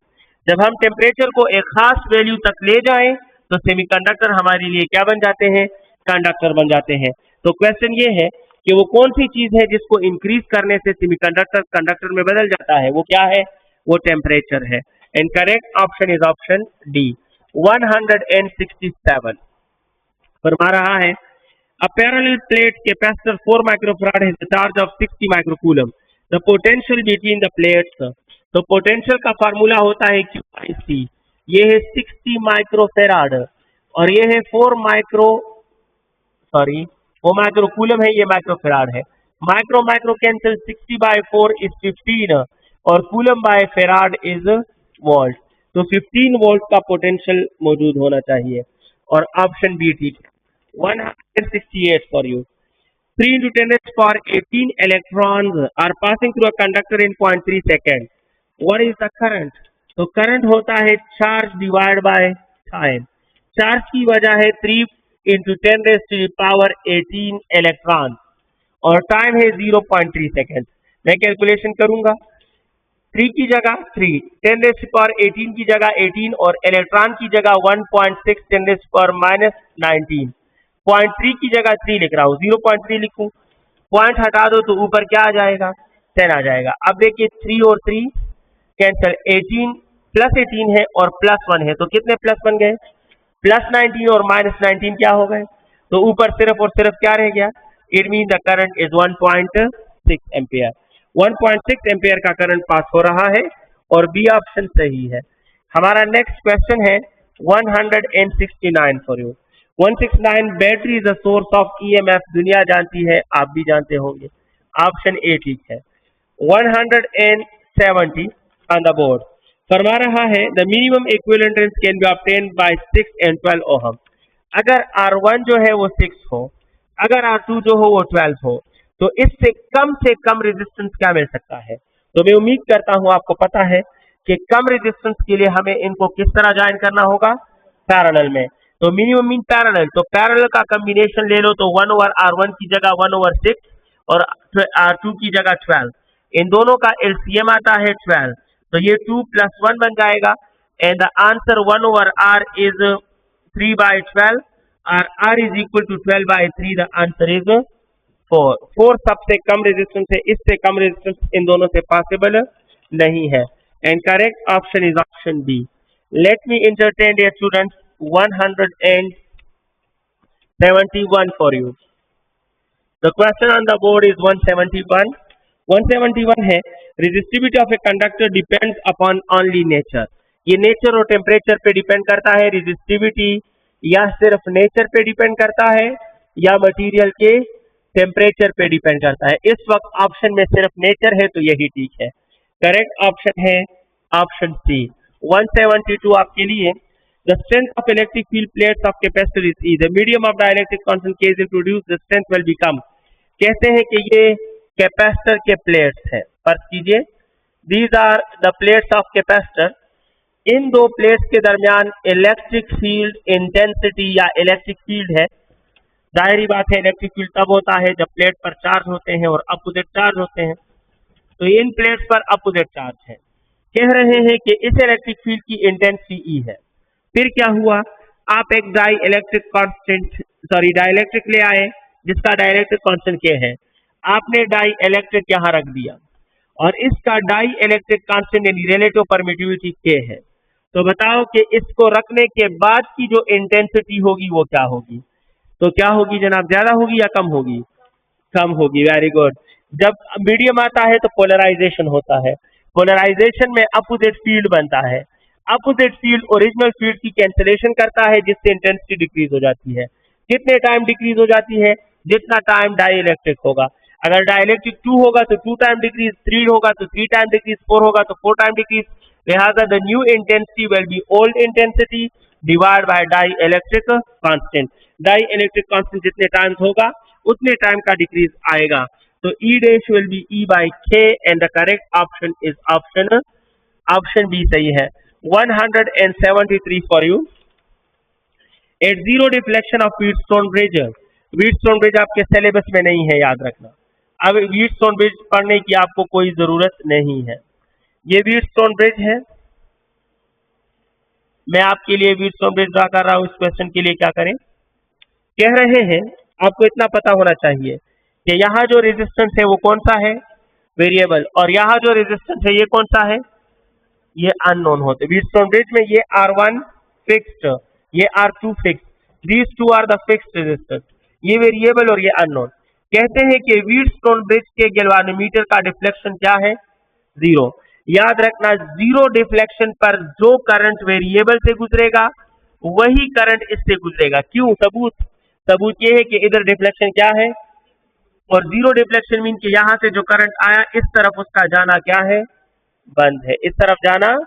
जब हम टेम्परेचर को एक खास वैल्यू तक ले जाएं तो सेमीकंडक्टर हमारे लिए क्या बन जाते हैं, कंडक्टर बन जाते हैं। तो क्वेश्चन ये है कि वो कौन सी चीज है जिसको इंक्रीज करने से सेमीकंडक्टर कंडक्टर में बदल जाता है, वो क्या है, वो टेम्परेचर है। And correct option is option D. 167 फरमा रहा है a parallel plate capacitor 4 microfarad has a charge of 60 microcoulomb. The potential between the plates, तो पोटेंशियल का फार्मूला होता है QIC। ये है 60 माइक्रोफेराड और ये है 4 माइक्रोकूलम है, ये माइक्रोफेराड है। माइक्रो माइक्रो कैंसिल, 60/4 इज 15 और coulomb by farad is volt. तो 15 वोल्ट का पोटेंशियल मौजूद होना चाहिए और ऑप्शन बी ठीक है। 168 for you. 3 into 10 raised to power 18 electrons are passing through a conductor in 0.3 seconds. What is the current? तो करंट होता है charge divide by time. Charge की वजह है 3 into 10 raised to the power 18 electron और time है 0.3 second. मैं calculation करूंगा, 3 की जगह 3, 10 रेज़ टू पावर 18 की जगह 18 और इलेक्ट्रॉन की जगह 1.6 10 रेज़ टू पावर -19, 0.3 की जगह 3 लिख रहा हूँ, 0.3 लिखूं, पॉइंट हटा दो तो ऊपर क्या आ जाएगा, 10 आ जाएगा। अब देखिए 3 और 3 कैंसिल, 18 प्लस 18 है और प्लस 1 है, तो कितने प्लस बन गए, प्लस 19 और -19 क्या हो गए, तो ऊपर सिर्फ और सिर्फ क्या रह गया, it mean the current is 1.6 ampere. 1.6 ampere का करंट पास हो रहा है और बी ऑप्शन सही है। हमारा नेक्स्ट क्वेश्चन है 169 for you. 169 battery is a source of EMF, दुनिया जानती है, आप भी जानते होंगे, ऑप्शन ए ठीक है। 170 ऑन द बोर्ड फरमा रहा है the minimum equivalent can be obtained by 6 and 12 ohm. अगर R1 जो है वो 6 हो, अगर R2 जो हो वो 12 हो, तो इससे से कम रेजिस्टेंस क्या मिल सकता है। तो मैं उम्मीद करता हूं आपको पता है कि कम रेजिस्टेंस के लिए हमें इनको किस तरह ज्वाइन करना होगा, पैरेलल में। तो मिनिमम मीन पैरेलल, तो पैरेलल का कॉम्बिनेशन ले लो, तो 1/R1 की जगह 1/6 और R2 की जगह 12, इन दोनों का एलसीएम आता है 12, तो ये 2 + 1 बन जाएगा and the answer 1/R is 3/12 और R is equal to 12/3, the answer is 4। 4 सबसे कम रेजिस्टेंस है, इससे कम रेजिस्टेंस इन दोनों से पॉसिबल नहीं है and correct option is option B. Let me entertain dear students 171 for you. The question on the board is 171. 171 है resistivity of a conductor depends upon only nature. ये nature और temperature पे depend करता है, resistivity या सिर्फ nature पे depend करता है या मटेरियल के टेम्परेचर पे डिपेंड करता है। इस वक्त ऑप्शन में सिर्फ नेचर है, तो यही ठीक है। करेक्ट ऑप्शन है ऑप्शन सी। 172 आपके लिए the strength of electric field plates of capacitor is E. The medium of dielectric constant K is introduced, the strength will become. कहते हैं कि ये कैपेसिटर के प्लेट्स हैं, फर्ज कीजिए these are the plates of capacitor. इन दो प्लेट्स के दरमियान इलेक्ट्रिक फील्ड इंटेंसिटी या इलेक्ट्रिक फील्ड है। जाहिर बात है इलेक्ट्रिक फील्ड तब होता है जब प्लेट पर चार्ज होते हैं और अपोजिट चार्ज होते हैं, तो इन प्लेट्स पर अपोजिट चार्ज है। कह रहे हैं कि इस इलेक्ट्रिक फील्ड की इंटेंसिटी ई है। फिर क्या हुआ, आप एक डाई इलेक्ट्रिक ले आए जिसका डाइलेक्ट्रिक कांस्टेंट के है, आपने डाई इलेक्ट्रिक यहां रख दिया और इसका डाई इलेक्ट्रिक कांस्टेंट यानी रिलेटिव परमिटिविटी के है। तो बताओ कि इसको रखने के बाद की जो इंटेंसिटी होगी वो क्या होगी, तो क्या होगी जनाब, ज्यादा होगी या कम होगी, कम होगी। Very good. जब मीडियम आता है तो पोलराइजेशन होता है, पोलराइजेशन में अपोजिट फील्ड बनता है, अपोजिट फील्ड ओरिजिनल फील्ड की कैंसिलेशन करता है जिससे इंटेंसिटी डिक्रीज हो जाती है। कितने टाइम डिक्रीज हो जाती है, जितना टाइम डाई इलेक्ट्रिक होगा। अगर डाई इलेक्ट्रिक 2 होगा तो 2 टाइम डिक्रीज, 3 होगा तो 3 टाइम डिक्रीज, 4 होगा तो 4 टाइम डिक्रीज। लिहाजा the new intensity will be old intensity divide by dielectric constant. Dielectric constant जितने टाइम्स होगा उतने टाइम का डिक्रीज आएगा, तो E dash will be E by K and the correct option is option B सही है। 173 for you. At zero deflection of Wheatstone bridge. Wheatstone bridge आपके syllabus में नहीं है, याद रखना। अब व्हीटस्टोन ब्रिज पढ़ने की आपको कोई जरूरत नहीं है। ये व्हीटस्टोन ब्रिज है, मैं आपके लिए व्हीटस्टोन ब्रिज ड्रा कर रहा हूं। इस क्वेश्चन के लिए क्या करें, कह रहे हैं आपको इतना पता होना चाहिए कि यहाँ जो रेजिस्टेंस है वो कौन सा है, वेरिएबल, और यहाँ जो रेजिस्टेंस है ये कौन सा है, ये अननोन होते। व्हीटस्टोन ब्रिज में ये R1 फिक्स्ड, ये R2 fixed, these two are the fixed resistance, ये वेरिएबल और ये अननोन। कहते हैं कि व्हीटस्टोन ब्रिज के गैल्वेनोमीटर का डिफ्लेक्शन क्या है, 0। याद रखना, 0 डिफ्लेक्शन पर जो करंट वेरिएबल से गुजरेगा वही करंट इससे गुजरेगा। क्यों, सबूत ये है कि इधर डिफ्लेक्शन क्या है और 0 डिफ्लेक्शन मीन कि यहां से जो करंट आया इस तरफ उसका जाना क्या है, बंद है। इस तरफ जाना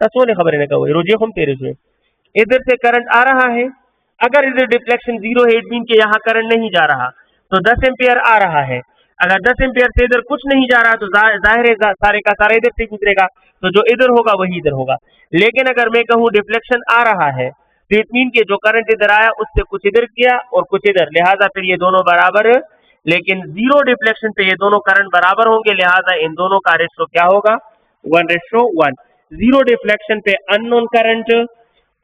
तसो ने खबर कहो रोजे हम तेरे से इधर से करंट आ रहा है, अगर इधर डिफ्लेक्शन 0 है इट मीन कि यहाँ करंट नहीं जा रहा, तो 10 एम्पियर आ रहा है। अगर 10 एम्पियर से इधर कुछ नहीं जा रहा तो जाहिर है सारे का सारा इधर से गुजरेगा, तो जो इधर होगा वही इधर होगा। लेकिन अगर मैं कहूँ डिफ्लेक्शन आ रहा है इट मीन के जो करंट इधर आया उससे कुछ इधर किया और कुछ इधर, लिहाजा फिर ये दोनों बराबर, लेकिन जीरो डिफ्लेक्शन पे ये दोनों करंट बराबर होंगे, लिहाजा इन दोनों का रेशो क्या होगा, 1:1। जीरो डिफ्लेक्शन पे अननोन करंट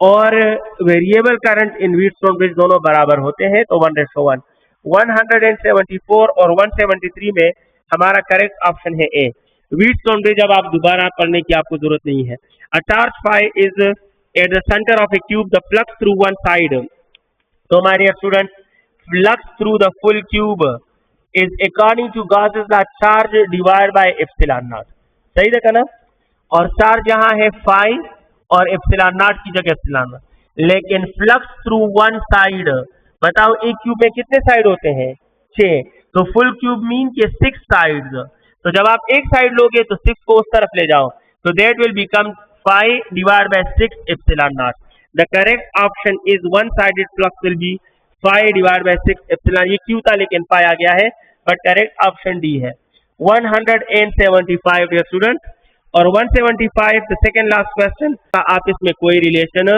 और variable current in Wheatstone bridge दोनों बराबर होते हैं, तो 1:1। 174 और 173 में हमारा करेक्ट ऑप्शन है ए, व्हीटस्टोन ब्रिज। अब आप दोबारा पढ़ने की आपको जरूरत नहीं है। A charge phi is at the center of a cube, the flux through one side. So my dear students, flux through the full cube is according to Gauss's law charge divided by epsilon naught. सही देखा ना? और charge यहाँ है phi और epsilon not की जगह epsilon not, लेकिन फ्लक्स थ्रू वन साइड, बताओ एक क्यूब में कितने साइड होते हैं, 6, तो फुल क्यूब मीन के 6 साइड्स, तो जब आप एक साइड लोगे तो 6 को उस तरफ ले जाओ, तो that will become 5 divided by 6 epsilon naught. The correct option is one-sided flux will be 5 divided by 6 epsilon. ये क्यों था लेकिन पाया गया है, but correct option D है। 175 dear student, और 175 the second last question का आप इसमें कोई रिलेशन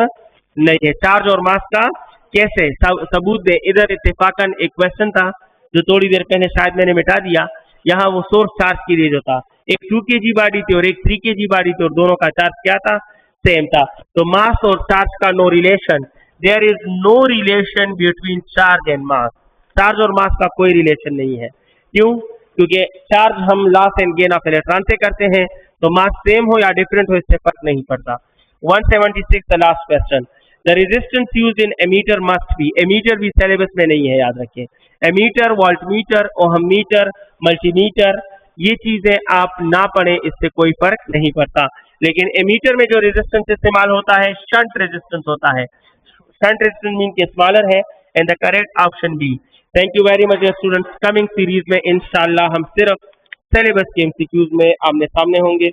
नहीं है। चार्ज और मास का कैसे सबूत दे, इधर इत्तेफाकन एक क्वेश्चन था जो थोड़ी देर पहले शायद मैंने मिटा दिया, यहाँ वो सोर्स चार्ज की रेज होता, एक 2 kg बॉडी थी और एक 3 kg बॉडी थी और दोनों का चार्ज क्या था, सेम था, तो मास और चार्ज का no relation, there is no relation between charge and mass, charge और मास का कोई रिलेशन नहीं है। क्यों? क्योंकि चार्ज हम loss and gain of electron से करते हैं, तो मास सेम हो या डिफरेंट हो इससे फर्क नहीं पड़ता। 176 the last question, the resistance used in ammeter must be, ammeter भी सिलेबस में नहीं है, याद रखें, एमीटर, वोल्टमीटर, ओहममीटर, मल्टीमीटर, ये चीजें आप ना पढ़ें, इससे कोई फर्क नहीं पड़ता, लेकिन एमीटर में जो रेजिस्टेंस इस्तेमाल होता है शंट रेजिस्टेंस होता है, शंट रेजिस्टेंस मीन के स्मॉलर है, and the correct option B. Thank you very much students, coming series में इंशाल्लाह हम सिर्फ सिलेबस के एमसीक्यूज में आमने सामने होंगे।